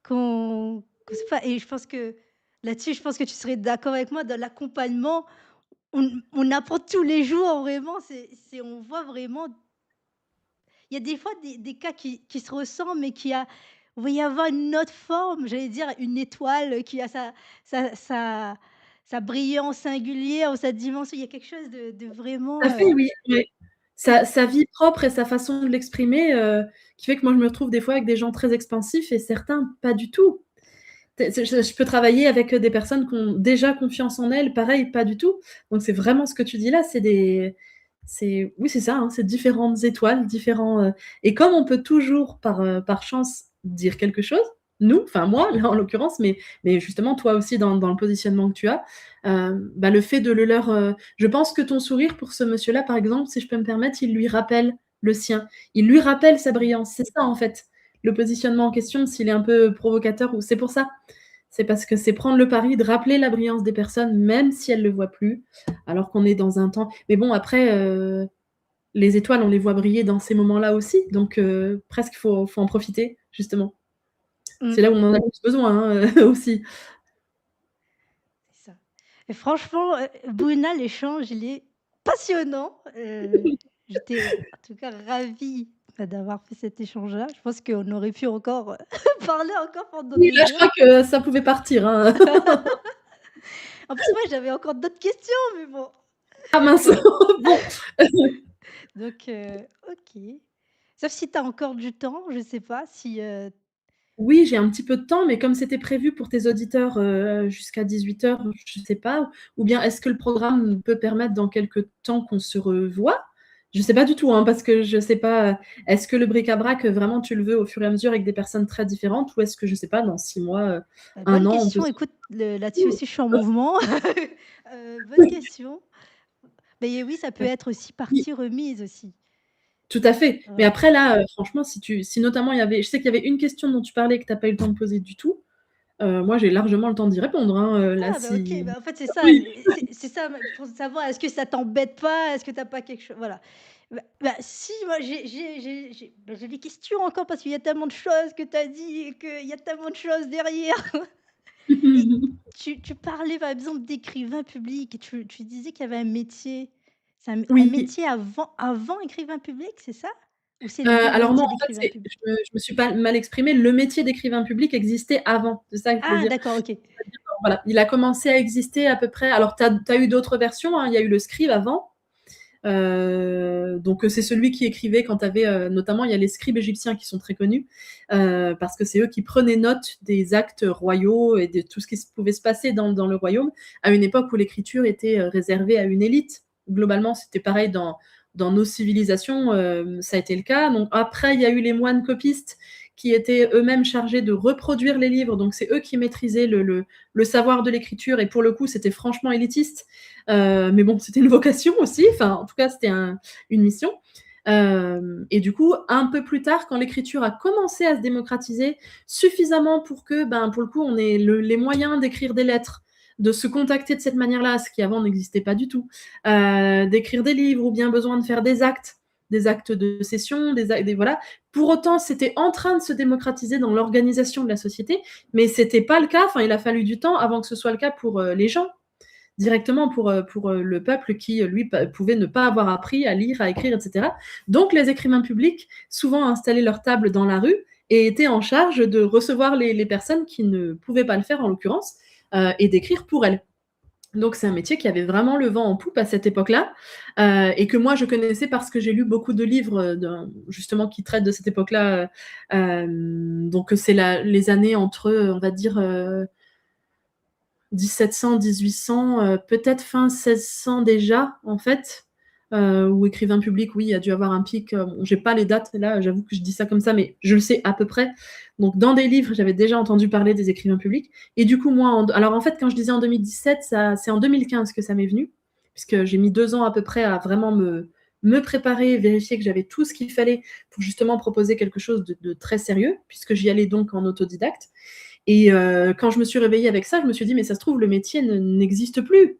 qu'on sait pas et je pense que là-dessus, je pense que tu serais d'accord avec moi, dans l'accompagnement, on apprend tous les jours vraiment, c'est on voit vraiment il y a des fois des cas qui se ressemblent, mais il va y avoir une autre forme, j'allais dire une étoile, qui a sa brillance singulière ou sa dimension. Il y a quelque chose de tout vraiment, à fait, oui, ouais. Sa vie propre et sa façon de l'exprimer, qui fait que moi, je me retrouve des fois avec des gens très expansifs et certains pas du tout. Je peux travailler avec des personnes qui ont déjà confiance en elles, pareil, pas du tout. Donc c'est vraiment ce que tu dis là, oui, c'est ça, hein, c'est différentes étoiles, différents, et comme on peut toujours par chance dire quelque chose, nous, enfin moi, là en l'occurrence, mais justement toi aussi dans le positionnement que tu as, le fait de le leur, je pense que ton sourire pour ce monsieur-là, par exemple, si je peux me permettre, il lui rappelle le sien. Il lui rappelle sa brillance, c'est ça en fait. le positionnement en question, s'il est un peu provocateur, ou c'est pour ça. C'est parce que c'est prendre le pari de rappeler la brillance des personnes, même si elles ne le voient plus, alors qu'on est dans un temps. Mais bon, après, les étoiles, on les voit briller dans ces moments-là aussi, donc presque faut en profiter, justement. Mmh. C'est là où on en a plus besoin, hein, aussi. C'est ça. Et franchement, Bouna, l'échange, il est passionnant. J'étais en tout cas ravie, d'avoir fait cet échange-là. Je pense qu'on aurait pu encore, parler encore pendant Oui, là, des je heures. crois que ça pouvait partir, hein. En plus, moi, j'avais encore d'autres questions, mais bon. Ah mince! Bon. Donc, OK. Sauf si tu as encore du temps, je sais pas si, Oui, j'ai un petit peu de temps, mais comme c'était prévu pour tes auditeurs, jusqu'à 18h, je sais pas, ou bien est-ce que le programme peut permettre dans quelque temps qu'on se revoie? Je sais pas du tout, hein, parce que je sais pas, est-ce que le bric-à-brac, vraiment tu le veux au fur et à mesure avec des personnes très différentes, ou est-ce que je sais pas, dans 6 mois, 1 bonne an, on peut question. se Écoute, le là-dessus aussi, je suis en mouvement. Bonne question. Mais oui, ça peut ouais. être aussi Oui, partie remise aussi. tout à fait. Mais Ouais. après là, franchement, si notamment il y avait je sais qu'il y avait une question dont tu parlais que tu as pas eu le temps de poser du tout, moi j'ai largement le temps d'y répondre, hein, là Ah bah, OK, si bah, en fait, c'est ça, oui. c'est ça m pour savoir est-ce que ça t'embête pas? Est-ce que tu as pas quelque chose voilà. Si, moi j'ai des questions encore parce qu'il y a tellement de choses que tu as dit et qu'il y a tellement de choses derrière. Et tu parlais par exemple d'écrivain public et tu disais qu'il y avait un métier. C'est un Oui. métier avant écrivain public, c'est ça? Ou c'est le Alors non, métier en fait, d'écrivain c'est public? je me suis pas mal exprimée. Le métier d'écrivain public existait avant, c'est ça qu'il faut Ah dire. d'accord, OK. C'est-à-dire, voilà, il a commencé à exister à peu près alors tu as eu d'autres versions, hein, il y a eu le scribe avant, donc c'est celui qui écrivait quand tu avais, notamment il y a les scribes égyptiens qui sont très connus, parce que c'est eux qui prenaient note des actes royaux et de tout ce qui pouvait se passer dans le royaume, à une époque où l'écriture était, réservée à une élite. Globalement, c'était pareil dans nos civilisations, ça a été le cas. Donc après, il y a eu les moines copistes qui étaient eux-mêmes chargés de reproduire les livres, donc c'est eux qui maîtrisaient le savoir de l'écriture, et pour le coup, c'était franchement élitiste. Mais bon, c'était une vocation aussi, enfin, en tout cas, c'était une mission. Et du coup, un peu plus tard, quand l'écriture a commencé à se démocratiser suffisamment pour que, ben, pour le coup, on ait les moyens d'écrire des lettres, de se contacter de cette manière-là, ce qui avant n'existait pas du tout, d'écrire des livres ou bien besoin de faire des actes de session, voilà. Pour autant, c'était en train de se démocratiser dans l'organisation de la société, mais c'était pas le cas. Enfin, il a fallu du temps avant que ce soit le cas pour les gens directement pour le peuple qui, lui, pouvait ne pas avoir appris à lire, à écrire, etc. Donc, les écrivains publics, souvent installaient leur table dans la rue et étaient en charge de recevoir les personnes qui ne pouvaient pas le faire, en l'occurrence, et d'écrire pour elles. Donc, c'est un métier qui avait vraiment le vent en poupe à cette époque-là, et que moi, je connaissais parce que j'ai lu beaucoup de livres justement qui traitent de cette époque-là. Donc, c'est les années entre, on va dire, 1700, 1800, peut-être fin 1600 déjà, en fait, ou écrivain public, oui, il y a dû avoir un pic. J'ai pas les dates là, j'avoue que je dis ça comme ça, mais je le sais à peu près. Donc, dans des livres, j'avais déjà entendu parler des écrivains publics. Et du coup, moi, alors en fait, quand je disais en 2017, c'est en 2015 que ça m'est venu, puisque j'ai mis 2 ans à peu près à vraiment me préparer, vérifier que j'avais tout ce qu'il fallait pour justement proposer quelque chose de très sérieux, puisque j'y allais donc en autodidacte. Et quand je me suis réveillée avec ça, je me suis dit: «Mais ça se trouve, le métier n'existe plus».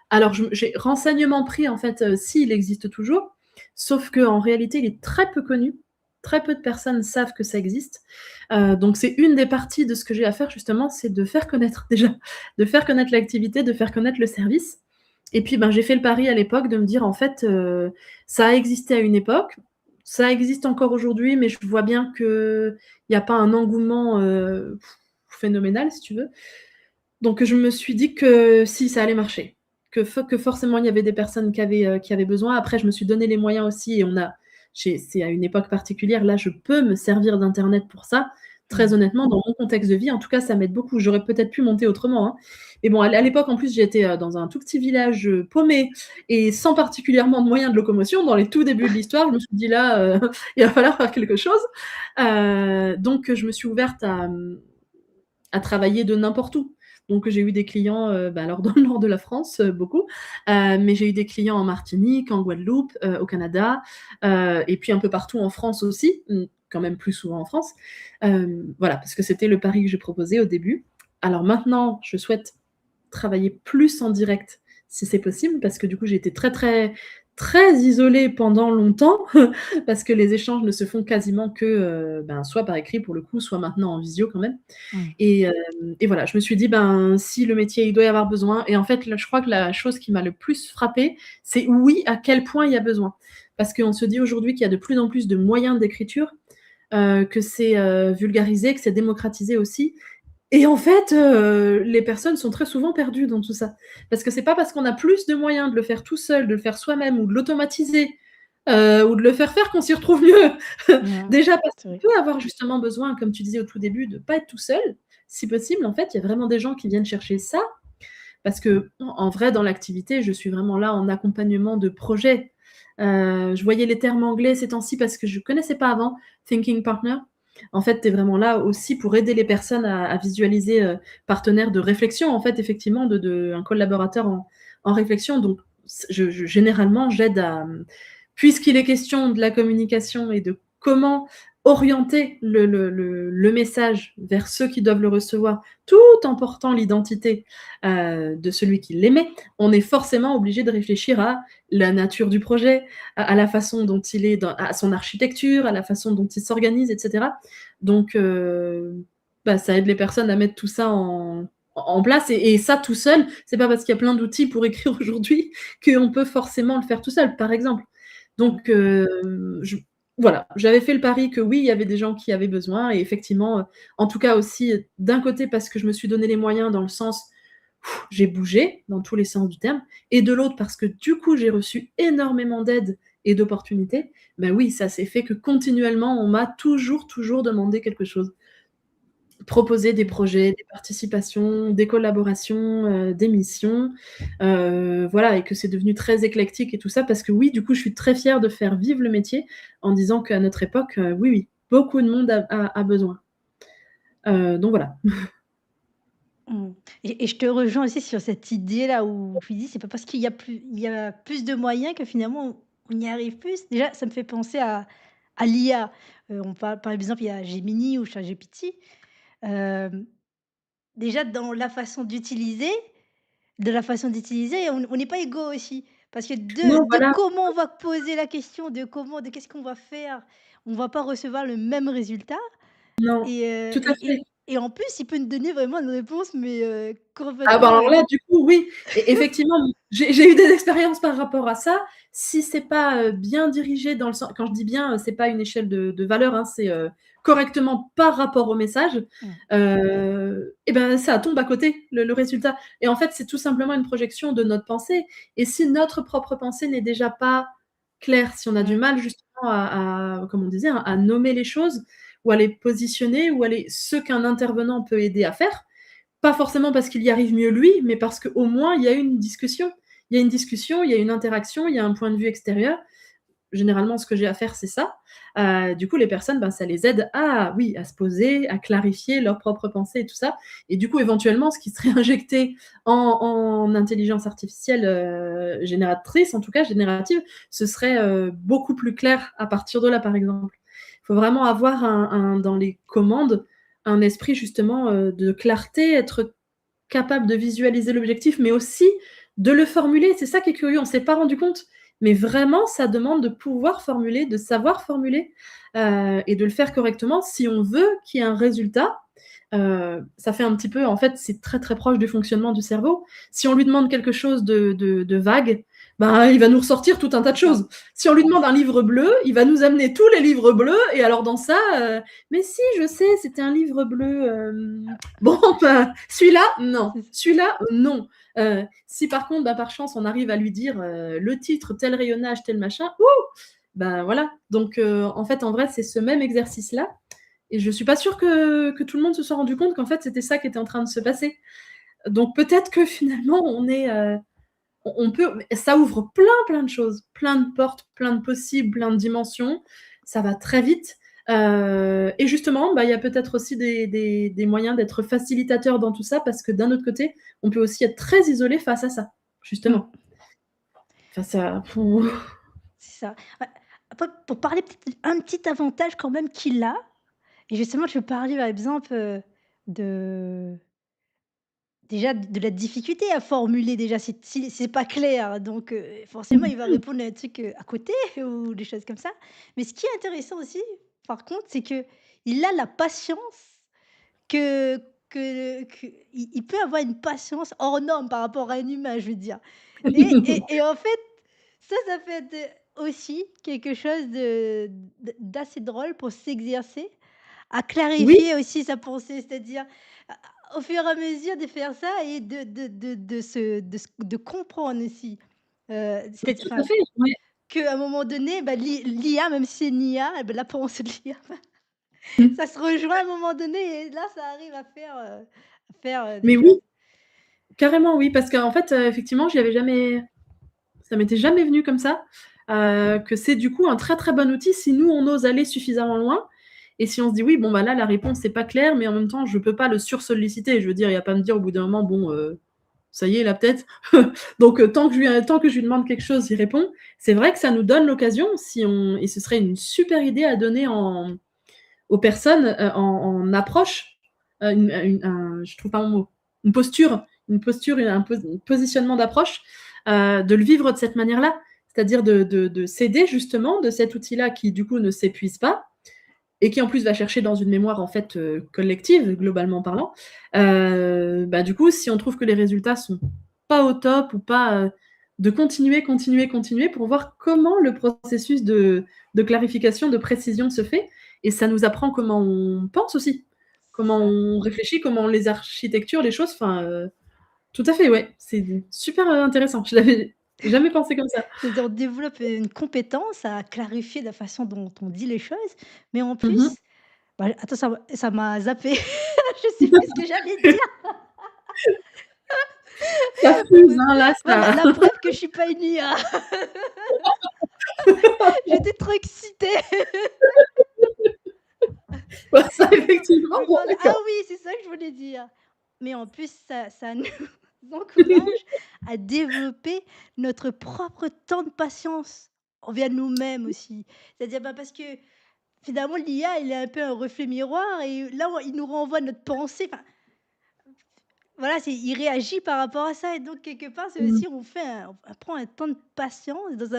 Alors j'ai renseignement pris, en fait, si, il existe toujours, sauf qu'en réalité, il est très peu connu. Très peu de personnes savent que ça existe. Donc c'est une des parties de ce que j'ai à faire justement, c'est de faire connaître déjà, de faire connaître l'activité, de faire connaître le service. Et puis, ben, j'ai fait le pari à l'époque de me dire: «En fait, ça a existé à une époque, ça existe encore aujourd'hui, mais je vois bien qu'il y a pas un engouement, phénoménal, si tu veux». Donc je me suis dit que si, ça allait marcher, que forcément il y avait des personnes qui avaient besoin. Après, je me suis donné les moyens aussi, et c'est à une époque particulière, là, je peux me servir d'internet pour ça. Très Mmh. honnêtement, dans mon contexte de vie, en tout cas, ça m'aide beaucoup. J'aurais peut-être pu monter autrement, hein. Mais bon, à l'époque, en plus, j'étais, dans un tout petit village, paumé et sans particulièrement de moyens de locomotion. Dans les tout débuts de l'histoire, je me suis dit: «Là, il va falloir faire quelque chose». Donc je me suis ouverte à travailler de n'importe où. Donc j'ai eu des clients, bah, alors dans le nord de la France, beaucoup, mais j'ai eu des clients en Martinique, en Guadeloupe, au Canada, et puis un peu partout en France aussi. quand même plus souvent en France. Voilà, parce que c'était le pari que je proposais au début. Alors maintenant, je souhaite travailler plus en direct si c'est possible, parce que du coup, j'ai été très, très, très isolée pendant longtemps, parce que les échanges ne se font quasiment que ben, soit par écrit pour le coup, soit maintenant en visio quand même. Mmh. Et voilà, je me suis dit, ben, si le métier, il doit y avoir besoin. Et en fait, là, je crois que la chose qui m'a le plus frappée, c'est oui, à quel point il y a besoin. Parce qu'on se dit aujourd'hui qu'il y a de plus en plus de moyens d'écriture, que c'est vulgarisé, que c'est démocratisé aussi. Et en fait, les personnes sont très souvent perdues dans tout ça. Parce que c'est pas parce qu'on a plus de moyens de le faire tout seul, de le faire soi-même ou de l'automatiser, ou de le faire faire qu'on s'y retrouve mieux. Ouais, Déjà parce c'est qu'on vrai. peut avoir justement besoin, comme tu disais au tout début, de pas être tout seul. Si possible, en fait, il y a vraiment des gens qui viennent chercher ça. Parce que en vrai, dans l'activité, je suis vraiment là en accompagnement de projet. Je voyais les termes anglais ces temps-ci parce que je connaissais pas avant, thinking partner. En fait, tu es vraiment là aussi pour aider les personnes à visualiser, partenaire de réflexion, en fait, effectivement, de un collaborateur en réflexion. Donc généralement, j'aide à, puisqu'il est question de la communication et de comment orienter le message vers ceux qui doivent le recevoir, tout en portant l'identité, de celui qui l'émet, on est forcément obligé de réfléchir à la nature du projet, à la façon dont il est à son architecture, à la façon dont il s'organise, et cetera. Donc, bah, ça aide les personnes à mettre tout ça en place. Et ça, tout seul, c'est pas parce qu'il y a plein d'outils pour écrire aujourd'hui qu'on peut forcément le faire tout seul, par exemple. Mmh. Donc, voilà, j'avais fait le pari que oui, il y avait des gens qui avaient besoin. Et effectivement, en tout cas aussi, d'un côté, parce que je me suis donné les moyens dans le sens j'ai bougé dans tous les sens du terme, et de l'autre parce que du coup j'ai reçu énormément d'aide et d'opportunités, ben oui, ça s'est fait que continuellement on m'a toujours, toujours demandé quelque chose. Proposer des Mmh. projets, des participations, des collaborations, des missions, voilà, et que c'est devenu très éclectique et tout ça parce que oui, du coup, je suis très fière de faire vivre le métier en disant qu'à notre époque, oui, oui, beaucoup de monde a besoin. Donc voilà. Mmh. Et je te rejoins aussi sur cette idée-là où tu dis: «C'est pas parce qu'il y a plus de moyens que finalement on y arrive plus». Déjà, ça me fait penser à l'IA. On parle par exemple, il y a Gemini ou ChatGPT. Hem, déjà de la façon d'utiliser, on n'est pas égaux aussi. Parce que Non, de voilà, comment on va poser la question, de qu'est-ce qu'on va faire, on va pas recevoir le même résultat. non, Et tout à fait. en plus, il peut nous donner vraiment une réponse, mais Ah bah, complètement, alors là, du coup, oui, et effectivement, j'ai eu des expériences par rapport à ça. Si c'est pas, bien dirigé dans le sens, quand je dis bien, c'est pas une échelle de valeur, hein, c'est, correctement par rapport au message, mmh, et ben, ça tombe à côté, le résultat. Et en fait, c'est tout simplement une projection de notre pensée. Et si notre propre pensée n'est déjà pas claire, si on a du ouais, mal justement comme on disait, hein, à nommer les choses ou à les positionner ou à les ce qu'un intervenant peut aider à faire, pas forcément parce qu'il y arrive mieux lui, mais parce qu'au moins il y a une discussion. Il y a une discussion, il y a une interaction, il y a un point de vue extérieur. Généralement, ce que j'ai à faire, c'est ça. Du coup, les personnes, ben, ça les aide à, oui, à se poser, à clarifier leurs propres pensées et tout ça. Et du coup, éventuellement, ce qui serait injecté en intelligence artificielle, génératrice, en tout cas générative, ce serait, beaucoup plus clair à partir de là, par exemple. Il faut vraiment avoir dans les commandes, un esprit justement, de clarté, être capable de visualiser l'objectif, mais aussi de le formuler. C'est ça qui est curieux, on s'est pas rendu compte, mais vraiment ça demande de pouvoir formuler, de savoir formuler, et de le faire correctement si on veut qu'il y ait un résultat. Ça fait un petit peu, en fait, c'est très, très proche du fonctionnement du cerveau. Si on lui demande quelque chose de vague, ben, il va nous ressortir tout un tas de c'est ça. choses. Si on lui demande un livre bleu, il va nous amener tous les livres bleus. Et alors dans ça, mais si, je sais, c'était un livre bleu. Bon, bah, celui-là, non. C'est Celui-là, non. Si par contre, bah, par chance, on arrive à lui dire le titre, tel rayonnage, tel machin, ouh, ben voilà. Donc, en fait, en vrai, c'est ce même exercice-là. Et je suis pas sûre que tout le monde se soit rendu compte qu'en fait, c'était ça qui était en train de se passer. Donc, peut-être que finalement, on peut, ça ouvre plein, plein de choses, plein de portes, plein de possibles, plein de dimensions. Ça va très vite. Et justement, bah, il y a peut-être aussi des moyens d'être facilitateur dans tout ça, parce que d'un autre côté, on peut aussi être très isolé face à ça, mmh, justement. Face à. c'est ça. Ouais. Après pour parler peut-être un petit avantage quand même qu'il a et justement je veux parler par exemple, de déjà de la difficulté à formuler déjà si c'est pas clair donc forcément il va répondre à un truc, à côté ou des choses comme ça. Mais ce qui est intéressant aussi par contre, c'est qu'il a la patience que il peut avoir une patience hors norme par rapport à un humain, je veux dire. Et en fait, ça peut être, aussi quelque chose d'assez drôle pour s'exercer à Oui, clarifier aussi sa pensée. C'est-à-dire, au fur et à mesure de faire ça et de comprendre aussi. oui, C'est-à-dire tout à enfin, fait, ouais. qu'à un moment donné, bah, l'IA, même si c'est une IA, et bah, la pensée de l'IA Mmh. ça se rejoint à un moment donné et là, ça arrive à faire, des Mais oui, choses. carrément oui, parce qu'en fait, effectivement, j'y avais jamais ça m'était jamais venu comme ça, que c'est du coup un très, très bon outil si nous, on ose aller suffisamment loin et si on se dit: «Oui, bon, bah, là, la réponse c'est pas clair, mais en même temps, je peux pas le sursolliciter». Je veux dire, il va pas me dire au bout d'un moment: «Bon, ça y est, là, peut-être». Donc tant que je lui demande quelque chose, il répond. C'est vrai que ça nous donne l'occasion, si on et ce serait une super idée à donner aux personnes, en approche, je trouve pas mon mot, une posture et un positionnement d'approche, de le vivre de cette manière-là. C'est-à-dire de s'aider justement de cet outil-là qui du coup ne s'épuise pas et qui en plus va chercher dans une mémoire en fait, collective, globalement parlant. Bah, du coup, si on trouve que les résultats sont pas au top ou pas, de continuer, continuer, continuer pour voir comment le processus de clarification, de précision se fait et ça nous apprend comment on pense aussi, C'est comment ça. on réfléchit, comment on les architecture les choses, enfin, tout à fait, ouais, c'est super, intéressant. Je l'avais jamais pensé comme ça. C'est-à-dire on développe une compétence à clarifier la façon dont on dit les choses, mais en Mmh mh. plus bah, attends ça m'a zappé. Je sais plus ce que j'allais dire. Ça fuse, hein, là, Voilà, ça la preuve que je suis pas une IA. J'étais trop excitée. bah, ça Je effectivement, me bon demandais ah d'accord. oui, c'est ça que je voulais dire. Mais en plus, ça nous encourage à développer notre propre temps de patience envers nous-mêmes aussi. C'est-à-dire, bah, parce que finalement l'IA, il est un peu un reflet miroir et là, il nous renvoie notre pensée. Enfin, voilà, il réagit par rapport à ça et donc quelque part, c'est Mmh. aussi on prend un temps de patience dans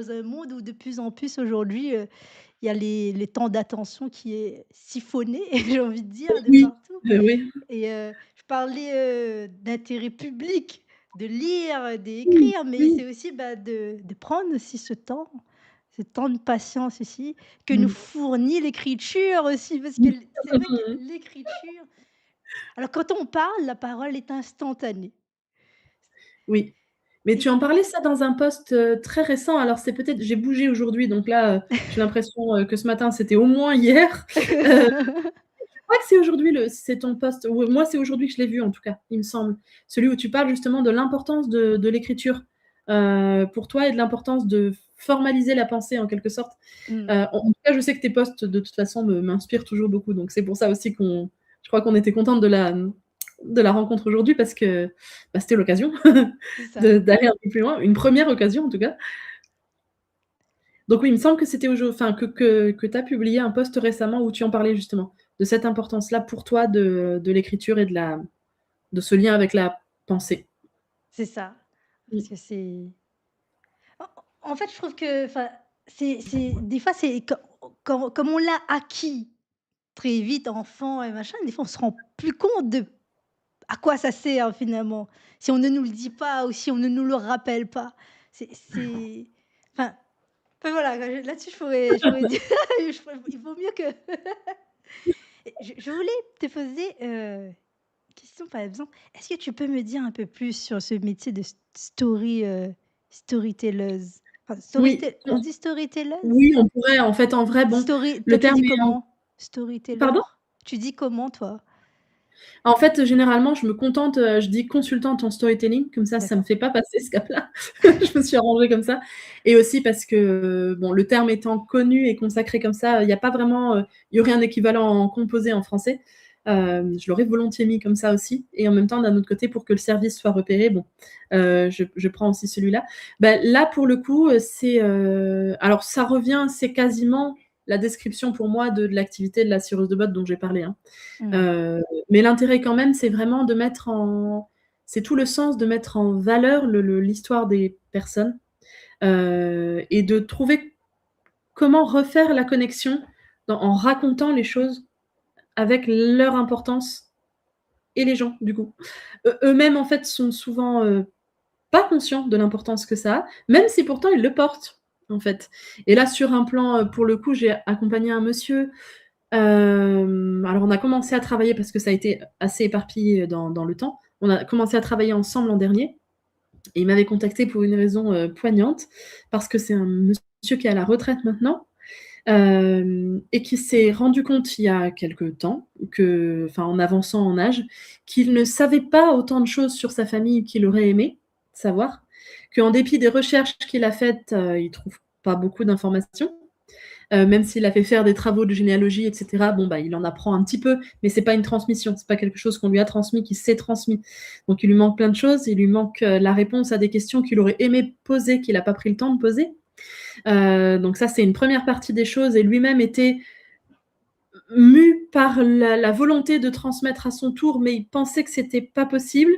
un monde où de plus en plus aujourd'hui, il y a les temps d'attention qui est siphonné, j'ai envie de dire, de Oui, partout oui. et je parlais, d'intérêt public, de lire, Mmh, d'écrire, mais oui. c'est aussi, bah, de prendre aussi ce temps de patience aussi, que nous Mmh. fournit l'écriture aussi, parce que Mmh. c'est vrai que l'écriture alors quand on parle, la parole est instantanée Oui. Mais et tu en parlais ça dans un post, très récent, alors c'est peut-être j'ai bougé aujourd'hui donc là, j'ai l'impression, que ce matin c'était au moins hier. Heu, je crois que c'est aujourd'hui c'est ton post ou moi c'est aujourd'hui que je l'ai vu en tout cas, il me semble. Celui où tu parles justement de l'importance de l'écriture, pour toi et de l'importance de formaliser la pensée en quelque sorte. Mmh. En tout cas, je sais que tes posts de toute façon m'inspirent toujours beaucoup, donc c'est pour ça aussi je crois qu'on était contentes de la rencontre aujourd'hui parce que, bah, c'était l'occasion C'est ça. d'aller un peu plus loin, une première occasion en tout cas. Donc oui, il me semble que c'était enfin que tu as publié un post récemment où tu en parlais justement, de cette importance-là pour toi de l'écriture et de ce lien avec la pensée. C'est ça. Mmh. Parce que c'est en fait, je trouve que enfin, c'est des fois, c'est comme on l'a acquis très vite, enfant et machin, des fois, on se rend plus compte de à quoi ça sert finalement. Si on ne nous le dit pas ou si on ne nous le rappelle pas. C'est enfin voilà, là-dessus, je pourrais dire il vaut mieux que je voulais te poser, question par exemple, est-ce que tu peux me dire un peu plus sur ce métier de storytelleuse? Enfin, Oui, on dit storytelleuse? oui, on pourrait en fait, en vrai, bon, Toi, le tu terme dis est comment? Storyteller? pardon? Tu dis comment toi? En fait, généralement, je me contente, je dis consultante en storytelling, comme ça me D'accord. fait pas passer ce cap-là. Je me suis arrangée comme ça et aussi parce que, bon, le terme étant connu et consacré comme ça, il y a pas vraiment, il y aurait un équivalent en composé en français. Je l'aurais volontiers mis comme ça aussi et en même temps, d'un autre côté, pour que le service soit repéré, bon, je prends aussi celui-là. Bah, là, pour le coup, c'est, alors ça revient, c'est quasiment la description pour moi de l'activité de la cireuse de bottes dont j'ai parlé, hein. Mmh. Heu, mais l'intérêt quand même, c'est vraiment de mettre en c'est tout le sens de mettre en valeur l'histoire des personnes, et de trouver comment refaire la connexion en racontant les choses avec leur importance et les gens, du coup. Eux-mêmes, en fait, sont souvent, pas conscients de l'importance que ça a, même si pourtant ils le portent, en fait. Et là, sur un plan, pour le coup, j'ai accompagné un monsieur, alors on a commencé à travailler parce que ça a été assez éparpillé dans le temps. On a commencé à travailler ensemble l'an dernier et il m'avait contactée pour une raison, poignante, parce que c'est un monsieur qui est à la retraite maintenant. Et qui s'est rendu compte il y a quelque temps que, enfin, en avançant en âge, qu'il ne savait pas autant de choses sur sa famille qu'il aurait aimé savoir, qu'en dépit des recherches qu'il a faites, il trouve pas beaucoup d'informations. Même s'il a fait faire des travaux de généalogie et cetera, bon, bah, il en apprend un petit peu, mais c'est pas une transmission, c'est pas quelque chose qu'on lui a transmis, qui s'est transmis. Donc il lui manque plein de choses, il lui manque, la réponse à des questions qu'il aurait aimé poser, qu'il a pas pris le temps de poser. Donc ça, c'est une première partie des choses et lui-même était mu par la volonté de transmettre à son tour, mais il pensait que c'était pas possible.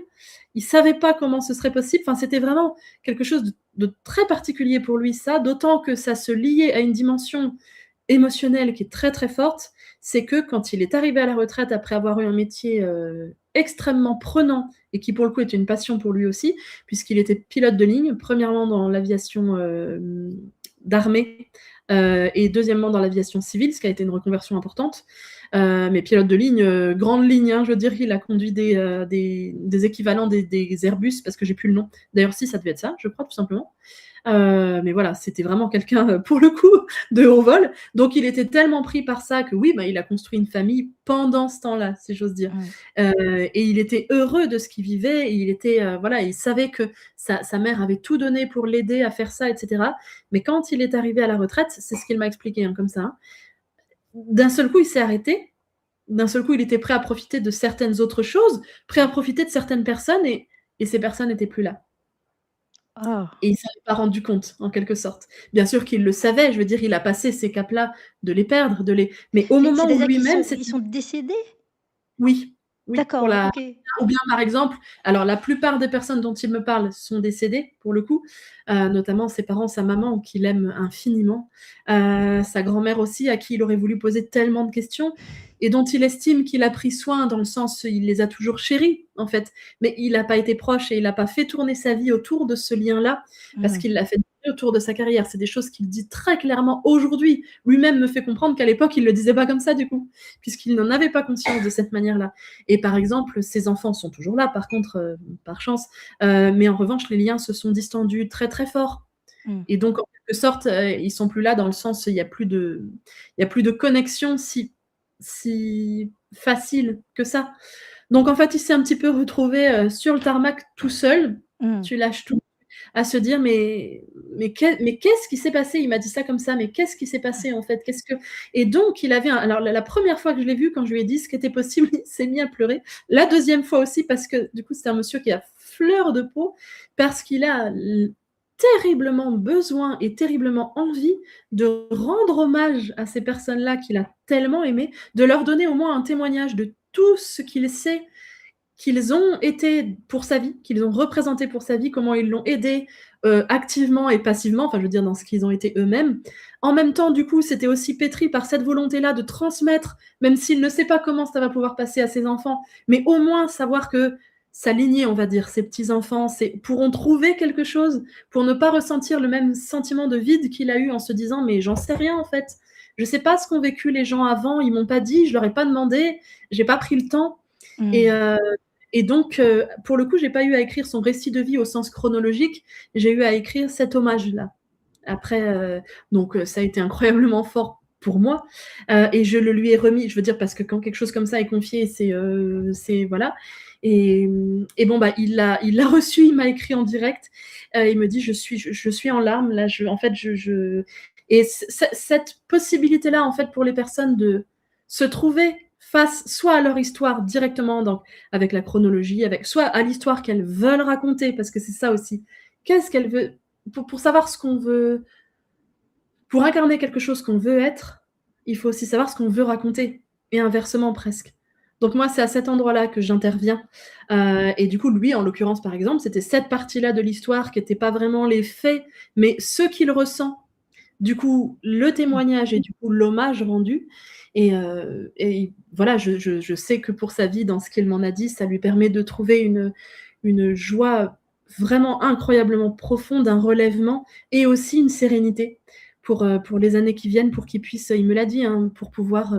Il savait pas comment ce serait possible. Enfin, c'était vraiment quelque chose de très particulier pour lui ça, d'autant que ça se liait à une dimension émotionnelle qui est très, très forte. C'est que quand il est arrivé à la retraite après avoir eu un métier, extrêmement prenant et qui pour le coup était une passion pour lui aussi, puisqu'il était pilote de ligne, premièrement dans l'aviation, d'armée, et deuxièmement dans l'aviation civile, ce qui a été une reconversion importante. Mais pilote de ligne, grande ligne, hein, je veux dire, il a conduit des équivalents des Airbus, parce que j'ai plus le nom. D'ailleurs, si, ça devait être ça, je crois, tout simplement. Mais voilà, c'était vraiment quelqu'un, pour le coup, de haut vol. Donc il était tellement pris par ça que oui, bah, il a construit une famille pendant ce temps-là, si j'ose dire. Mmh. Et il était heureux de ce qu'il vivait et il était, voilà, il savait que sa mère avait tout donné pour l'aider à faire ça et cetera. Mais quand il est arrivé à la retraite, c'est ce qu'il m'a expliqué, hein, comme ça, hein, d'un seul coup, il s'est arrêté. D'un seul coup, il était prêt à profiter de certaines autres choses, prêt à profiter de certaines personnes et ces personnes n'étaient plus là. Oh! Et il s'en est pas rendu compte, en quelque sorte. Bien sûr qu'il le savait, je veux dire, il a passé ces caps-là de les perdre, de les mais au moment où C'est-à-dire qu'ils lui-même sont ils c'était sont décédés? oui, oui, pour D'accord, la OK. ou bien, par exemple, alors la plupart des personnes dont il me parle sont décédées, pour le coup, notamment ses parents, sa maman qu'il aime infiniment, sa grand-mère aussi, à qui il aurait voulu poser tellement de questions et dont il estime qu'il a pris soin dans le sens, il les a toujours chéris, en fait, mais il a pas été proche et il a pas fait tourner sa vie autour de ce lien-là, parce Mmh. qu'il l'a fait autour de sa carrière. C'est des choses qu'il dit très clairement aujourd'hui. Lui-même me fait comprendre qu'à l'époque, il le disait pas comme ça, du coup, puisqu'il n'en avait pas conscience de cette manière-là. Et par exemple, ses enfants sont toujours là, par contre, par chance, mais en revanche, les liens se sont distendus très, très fort. Mmh. Et donc, en quelque sorte, ils sont plus là dans le sens, il y a plus de connexion si facile que ça. Donc en fait, il s'est un petit peu retrouvé, sur le tarmac tout seul, Mmh. tu lâches tout, à se dire: mais qu'est-ce qui s'est passé?» Il m'a dit ça comme ça: «Mais qu'est-ce qui s'est passé en fait? Qu'est-ce que» et donc il avait un alors la 1re fois que je l'ai vu, quand je lui ai dit ce qui était possible, il s'est mis à pleurer. La 2e fois aussi parce que du coup, c'est un monsieur qui est à fleur de peau, parce qu'il a terriblement besoin et terriblement envie de rendre hommage à ces personnes-là qu'il a tellement aimées, de leur donner au moins un témoignage de tout ce qu'il sait qu'ils ont été pour sa vie, qu'ils ont représenté pour sa vie, comment ils l'ont aidé, activement et passivement, enfin je veux dire dans ce qu'ils ont été eux-mêmes. En même temps, du coup, c'était aussi pétri par cette volonté-là de transmettre, même s'il ne sait pas comment ça va pouvoir passer à ses enfants, mais au moins savoir que sa lignée, on va dire, ses petits-enfants, pourront trouver quelque chose pour ne pas ressentir le même sentiment de vide qu'il a eu en se disant: «Mais j'en sais rien en fait. Je sais pas ce qu'ont vécu les gens avant, ils m'ont pas dit, je leur ai pas demandé, j'ai pas pris le temps». Et Mmh. et donc, pour le coup, j'ai pas eu à écrire son récit de vie au sens chronologique, j'ai eu à écrire cet hommage-là. Après, donc, ça a été incroyablement fort pour moi, et je le lui ai remis, je veux dire, parce que quand quelque chose comme ça est confié, c'est voilà. Et bon, bah, il l'a reçu, il m'a écrit en direct, il me dit: «Je suis en larmes là, en fait, et cette possibilité-là, en fait, pour les personnes de se trouver face soit à leur histoire directement, donc avec la chronologie, avec soit à l'histoire qu'elles veulent raconter, parce que c'est ça aussi. Qu'est-ce qu'elles veulent pour savoir ce qu'on veut pour incarner quelque chose qu'on veut être, il faut aussi savoir ce qu'on veut raconter et inversement presque. Donc moi, c'est à cet endroit-là que j'interviens, et du coup, lui, en l'occurrence, par exemple, c'était cette partie-là de l'histoire qui était pas vraiment les faits, mais ce qu'il ressent. Du coup, le Mmh. témoignage et du coup l'hommage rendu et voilà, je sais que pour sa vie, dans ce qu'il m'en a dit, ça lui permet de trouver une joie vraiment incroyablement profonde, un relèvement et aussi une sérénité pour les années qui viennent, pour qu'il puisse il me l'a dit, hein, pour pouvoir,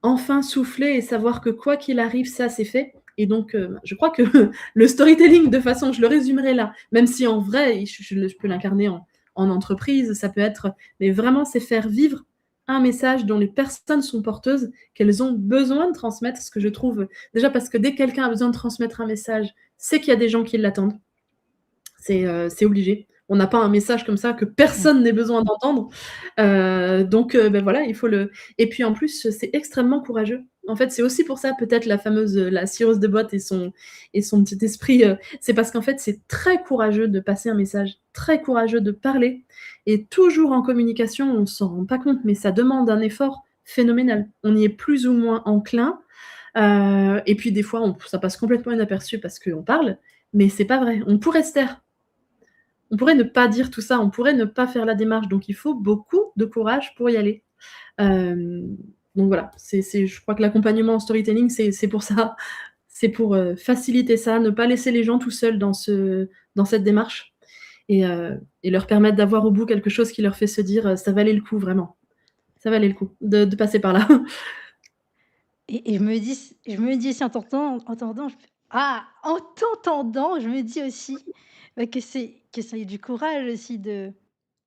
enfin souffler et savoir que quoi qu'il arrive, ça c'est fait et donc je crois que le storytelling de façon je le résumerai là, même si en vrai, je peux l'incarner en entreprise, ça peut être mais vraiment c'est faire vivre un message dont les personnes sont porteuses, qu'elles ont besoin de transmettre, ce que je trouve déjà parce que dès que quelqu'un a besoin de transmettre un message, c'est qu'il y a des gens qui l'attendent. C'est obligé. On n'a pas un message comme ça que Mmh. personne n'ait besoin d'entendre. Donc beh, voilà, il faut le et puis en plus, c'est extrêmement courageux. En fait, c'est aussi pour ça peut-être la fameuse, la cireuse de boîte et son petit esprit, c'est parce qu'en fait, c'est très courageux de passer un message, très courageux de parler et toujours en communication, on s'en rend pas compte, mais ça demande un effort phénoménal. On y est plus ou moins enclin, et puis des fois, ça passe complètement inaperçu parce qu'on parle, mais c'est pas vrai. On pourrait se taire. On pourrait ne pas dire tout ça, on pourrait ne pas faire la démarche, donc il faut beaucoup de courage pour y aller. Hem, donc voilà, je crois que l'accompagnement en storytelling, c'est pour ça. C'est pour, faciliter ça, ne pas laisser les gens tout seuls dans cette démarche et leur permettre d'avoir au bout quelque chose qui leur fait se dire, «Ça valait le coup vraiment, ça valait le coup de passer par là». Je me dis aussi en t'entendant, je me dis aussi, bah, que c'est du courage aussi de,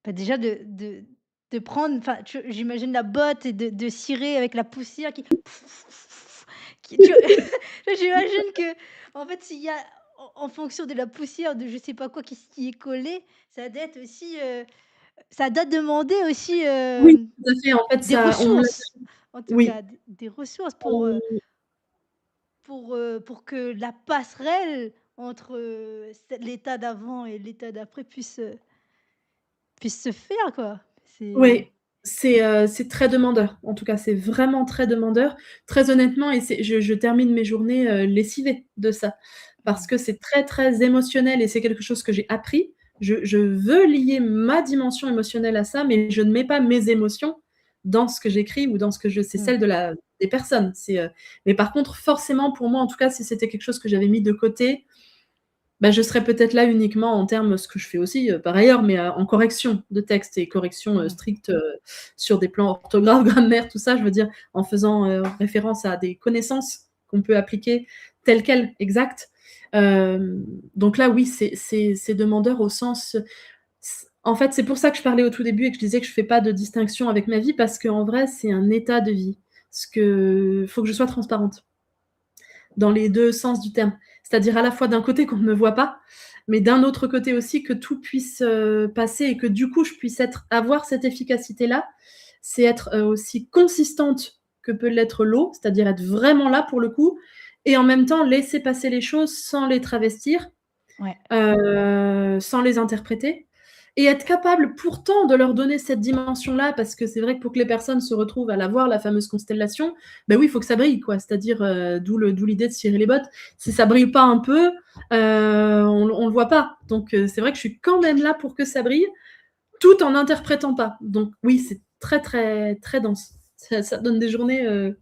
bah, déjà de prendre, enfin, j'imagine la botte et de cirer avec la poussière qui tu j'imagine que en fait, s'il y a en fonction de la poussière de je sais pas quoi qui est collé, ça doit être aussi, ça doit demander aussi, Oui, tout à fait, en fait, des ça on me l'a ressources, en tout oui, cas, des ressources on pour que la passerelle entre, l'état d'avant et l'état d'après puisse se faire, quoi. C'est ouais, c'est très demandeur. En tout cas, c'est vraiment très demandeur. Très honnêtement et je termine mes journées, lessivée de ça. Parce mmh, que c'est très, très émotionnel et c'est quelque chose que j'ai appris. Je veux lier ma dimension émotionnelle à ça, mais je ne mets pas mes émotions dans ce que j'écris ou dans ce que je c'est mmh, celle des personnes. Mais par contre, forcément, pour moi, en tout cas, si c'était quelque chose que j'avais mis de côté, bah, je serais peut-être là uniquement en termes ce que je fais aussi, par ailleurs, mais en correction de texte et correction, mmh, stricte, sur des plans orthographe, grammaire, tout ça, je veux dire, en faisant, référence à des connaissances qu'on peut appliquer telles quelles, exactes. Hem, donc là, oui, c'est demandeur au sens en fait, c'est pour ça que je parlais au tout début et que je disais que je fais pas de distinction avec ma vie parce qu'en vrai, c'est un état de vie. Faut que je sois transparente dans les 2 sens du terme. C'est-à-dire à la fois d'un côté qu'on ne me voit pas, mais d'un autre côté aussi que tout puisse, passer et que du coup je puisse avoir cette efficacité-là. C'est être, aussi consistante que peut l'être l'eau, c'est-à-dire être vraiment là pour le coup et en même temps laisser passer les choses sans les travestir, ouais. sans les interpréter et être capable pourtant de leur donner cette dimension-là, parce que c'est vrai que pour que les personnes se retrouvent à la voir, la fameuse constellation, bah oui, il faut que ça brille quoi. C'est-à-dire, d'où l'idée de cirer les bottes. Si ça brille pas un peu, on le voit pas. Donc c'est vrai que je suis quand même là pour que ça brille, tout en n'interprétant pas. Donc oui, c'est très, très, très dense. Ça donne des journées,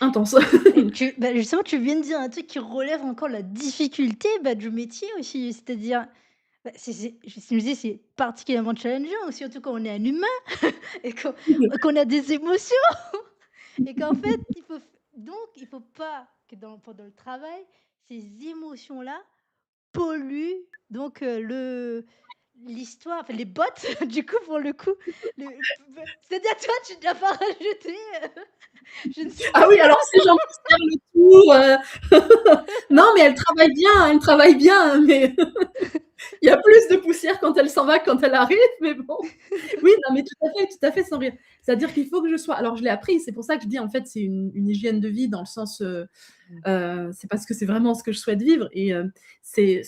intenses. Et bah, justement, tu viens de dire un truc qui relève encore la difficulté, bah, du métier aussi. C'est-à-dire, bah, je me disais, c'est particulièrement challengeant, surtout quand on est un humain et qu'on a des émotions et qu'en fait, il faut pas que pendant le travail, ces émotions-là polluent donc, l'histoire, enfin les bots, du coup, pour le coup, le c'est-à-dire toi, tu dois pas rajouter, je ne sais Ah oui, quoi. alors c'est j'en poussière le tout. Non, mais elle travaille bien, hein, mais il y a plus de poussière quand elle s'en va que quand elle arrive, mais bon. Oui, non, mais tout à fait, sans rire. C'est-à-dire qu'il faut que je sois alors je l'ai appris, c'est pour ça que je dis, en fait, c'est une hygiène de vie dans le sens, Mmh. c'est parce que c'est vraiment ce que je souhaite vivre et c'est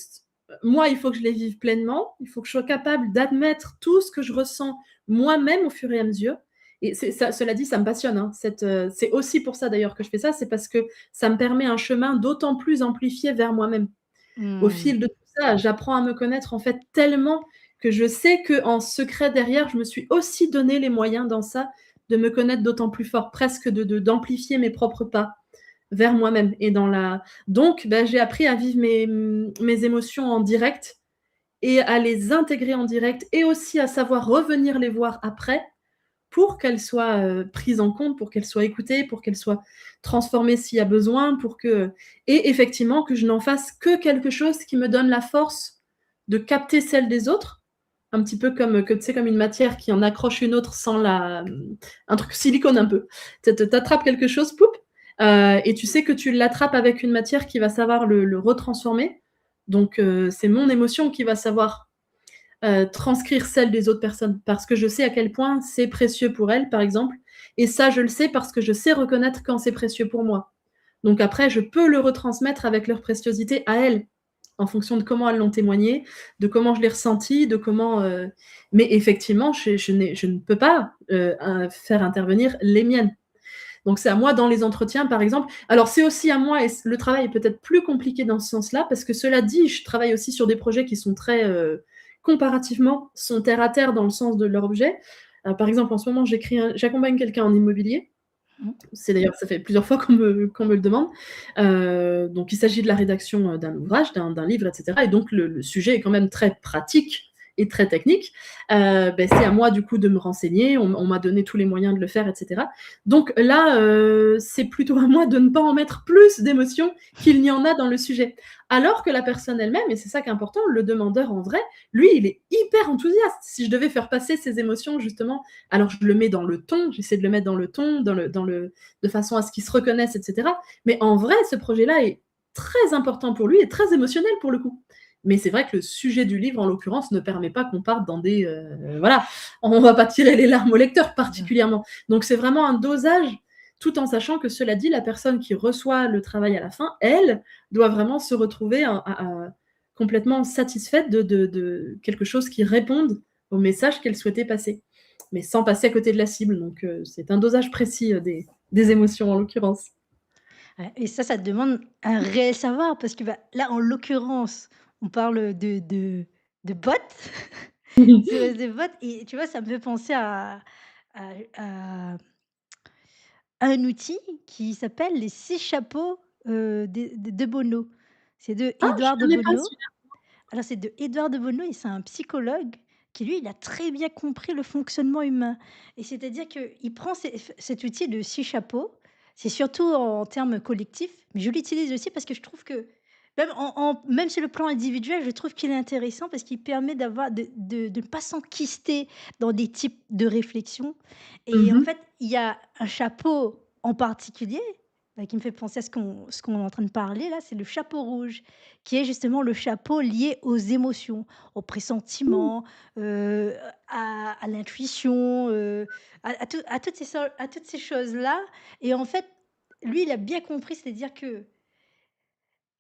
moi, il faut que je les vive pleinement. Il faut que je sois capable d'admettre tout ce que je ressens moi-même au fur et à mesure et c'est ça cela dit, ça me passionne, hein, c'est aussi pour ça d'ailleurs que je fais ça, c'est parce que ça me permet un chemin d'autant plus amplifié vers moi-même. Au Mmh. fil de tout ça, j'apprends à me connaître, en fait, tellement que je sais qu'en secret derrière, je me suis aussi donné les moyens dans ça de me connaître d'autant plus fort, presque d'amplifier mes propres pas vers moi-même et dans la donc bah, j'ai appris à vivre mes émotions en direct et à les intégrer en direct et aussi à savoir revenir les voir après pour qu'elles soient, prises en compte, pour qu'elles soient écoutées, pour qu'elles soient transformées s'il y a besoin, pour que et effectivement que je n'en fasse que quelque chose qui me donne la force de capter celle des autres, un petit peu comme, que tu sais, comme une matière qui en accroche une autre sans la un truc silicone un peu. Tu attrapes quelque chose, poup, et tu sais que tu l'attrapes avec une matière qui va savoir le retransformer. Donc c'est mon émotion qui va savoir transcrire celle des autres personnes parce que je sais à quel point c'est précieux pour elles, par exemple. Et ça, je le sais parce que je sais reconnaître quand c'est précieux pour moi. Donc après, je peux le retransmettre avec leur préciosité à elles, en fonction de comment elles l'ont témoigné, de comment je l'ai ressenti, de comment. Mais effectivement, je ne peux pas faire intervenir les miennes. Donc c'est à moi dans les entretiens, par exemple. Alors c'est aussi à moi, et le travail est peut-être plus compliqué dans ce sens-là, parce que cela dit, je travaille aussi sur des projets qui sont très, comparativement, sont terre à terre dans le sens de leur objet. Par exemple, en ce moment, j'accompagne quelqu'un en immobilier. Mmh. C'est d'ailleurs, ça fait plusieurs fois qu'on me le demande. Donc il s'agit de la rédaction d'un ouvrage, d'un livre, etc. Et donc le sujet est quand même très pratique et très technique. C'est à moi du coup de me renseigner. On m'a donné tous les moyens de le faire, etc. Donc là, c'est plutôt à moi de ne pas en mettre plus d'émotions qu'il n'y en a dans le sujet. Alors que la personne elle-même, et c'est ça qui est important, le demandeur en vrai, lui, il est hyper enthousiaste. Si je devais faire passer ses émotions justement, alors je le mets dans le ton, j'essaie de le mettre dans le ton, de façon à ce qu'ils se reconnaissent, etc. Mais en vrai, ce projet-là est très important pour lui et très émotionnel pour le coup. Mais c'est vrai que le sujet du livre, en l'occurrence, ne permet pas qu'on parte dans des... voilà, on va pas tirer les larmes au lecteur Bien. particulièrement. Donc c'est vraiment un dosage, tout en sachant que cela dit, la personne qui reçoit le travail à la fin, elle, doit vraiment se retrouver complètement satisfaite de quelque chose qui réponde au message qu'elle souhaitait passer, mais sans passer à côté de la cible. Donc c'est un dosage précis des émotions en l'occurrence. Ouais et ça demande un réel savoir parce que, bah, là, en l'occurrence, on parle de bots, c'est des bots et tu vois, ça me fait penser à à un outil qui s'appelle les 6 chapeaux, de Bono. C'est de Ah, je Édouard de connais pas Bono. celui-là. Alors c'est de Édouard de Bono et c'est un psychologue qui lui, il a très bien compris le fonctionnement humain et c'est-à-dire qu'il prend cet outil de 6 chapeaux, c'est surtout en termes collectifs, mais je l'utilise aussi parce que je trouve que même sur le plan individuel, je trouve qu'il est intéressant parce qu'il permet d'avoir de ne pas s'enquister dans des types de réflexions et en Mmh. fait, il y a un chapeau en particulier, qui me fait penser à ce qu'on est en train de parler là, c'est le chapeau rouge qui est justement le chapeau lié aux émotions, aux Mmh. pressentiments, à l'intuition, à toutes ces choses-là et en fait, lui, il a bien compris, c'est-à-dire que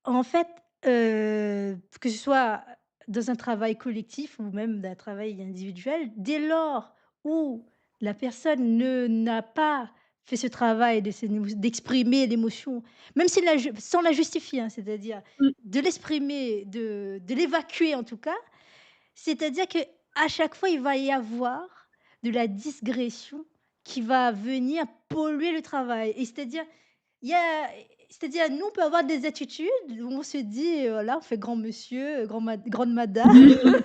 en fait, que ce soit dans un travail collectif ou même d'un travail individuel, dès lors où la personne ne n'a pas fait ce travail d'exprimer l'émotion, même s'il la ju sans la justifier, hein, c'est-à-dire Mmh. de l'exprimer, de l'évacuer en tout cas, c'est-à-dire que à chaque fois, il va y avoir de la digression qui va venir polluer le travail et il y a c'est-à-dire, nous, on peut avoir des attitudes où on se dit, là, on fait grand monsieur, grande madame, Mmh.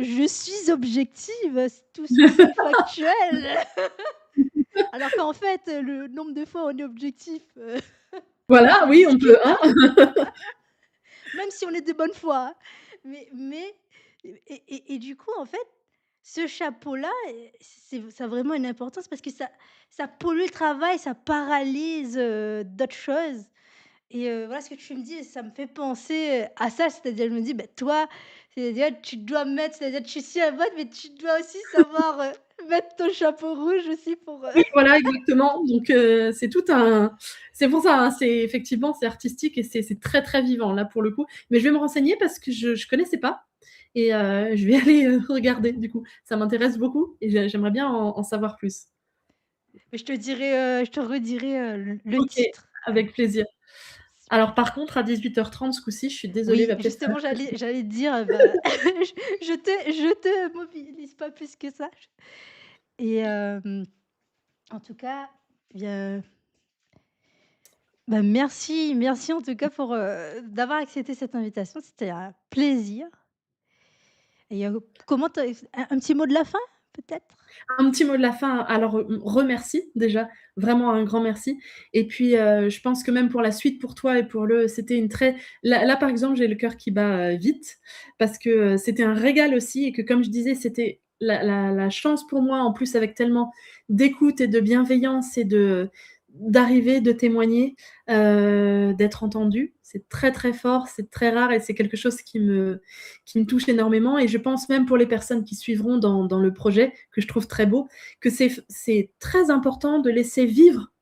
je suis objective, tout ceci est factuel. Alors qu'en fait, le nombre de fois où on est objectif, Voilà, c'est oui, on peut, discutable, hein? même si on est de bonne foi, hein. Mais Et du coup, en fait, ce chapeau-là, ça a vraiment une importance parce que ça pollue le travail, ça paralyse, d'autres choses. Et voilà ce que tu me dis, ça me fait penser, à ça. C'est-à-dire, je me dis: «Bah, toi, c'est-à-dire tu dois mettre c'est-à-dire tu suis la mode, mais tu dois aussi savoir, mettre ton chapeau rouge aussi pour, Oui, voilà, exactement. Donc c'est tout un c'est pour ça, hein, c'est effectivement, c'est artistique et c'est très, très vivant, là, pour le coup. Mais je vais me renseigner parce que je connaissais pas et je vais aller, regarder, du coup. Ça m'intéresse beaucoup et j'aimerais bien en savoir plus. mais je te redirai, le OK, titre. avec plaisir. Alors Super. par contre, à 18h30 ce coup-ci, je suis désolée, il Oui, va peut-être justement, j'allais te dire, bah, je te mobilise pas plus que ça. Et en tout cas, bien, bah, merci en tout cas pour, d'avoir accepté cette invitation. C'était un plaisir. Et comment tu un petit mot de la fin, peut-être? un petit mot de la fin, alors, remercie déjà, vraiment un grand merci et puis, je pense que même pour la suite, pour toi et pour c'était une très là, par exemple, j'ai le cœur qui bat, vite parce que, c'était un régal aussi et que comme je disais, c'était la chance pour moi, en plus avec tellement d'écoute et de bienveillance et d'arriver, de témoigner, d'être entendue. C'est très, très fort, c'est très rare et c'est quelque chose qui me touche énormément et je pense même pour les personnes qui suivront dans le projet, que je trouve très beau, que c'est très important de laisser vivre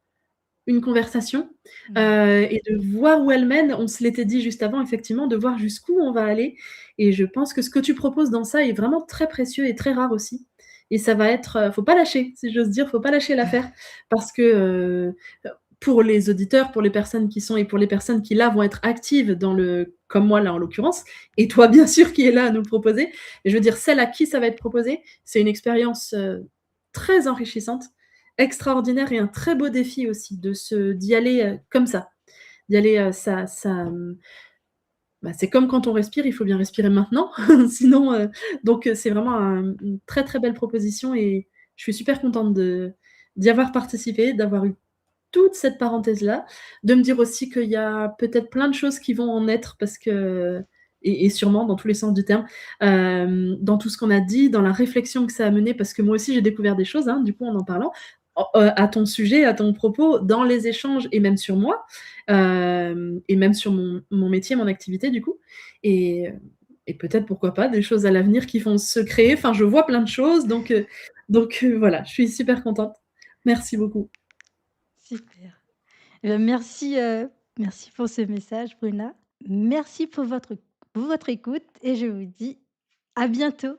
une conversation, Mmh. et de voir où elle mène. On se l'était dit juste avant, effectivement, de voir jusqu'où on va aller et je pense que ce que tu proposes dans ça est vraiment très précieux et très rare aussi et ça va être, faut pas lâcher, si j'ose dire, faut pas lâcher l'affaire parce que, pour les auditeurs, pour les personnes qui sont et pour les personnes qui là vont être actives dans le comme moi là en l'occurrence, et toi bien sûr qui est là à nous le proposer. Je veux dire celle à qui ça va être proposé, c'est une expérience, très enrichissante, extraordinaire et un très beau défi aussi d'y aller, comme ça. D'y aller, bah, c'est comme quand on respire, il faut bien respirer maintenant, sinon, donc c'est vraiment une très, très belle proposition et je suis super contente d'y avoir participé, d'avoir eu toute cette parenthèse-là, de me dire aussi qu'il y a peut-être plein de choses qui vont en naître parce que et sûrement dans tous les sens du terme, dans tout ce qu'on a dit, dans la réflexion que ça a mené parce que moi aussi j'ai découvert des choses, hein, du coup en en parlant, à ton sujet, à ton propos, dans les échanges et même sur moi, et même sur mon métier, mon activité du coup et peut-être pourquoi pas des choses à l'avenir qui vont se créer. Enfin, je vois plein de choses donc voilà, je suis super contente. Merci beaucoup. Super. Et bah, merci pour ce message, Bruna. Merci pour votre écoute et je vous dis à bientôt.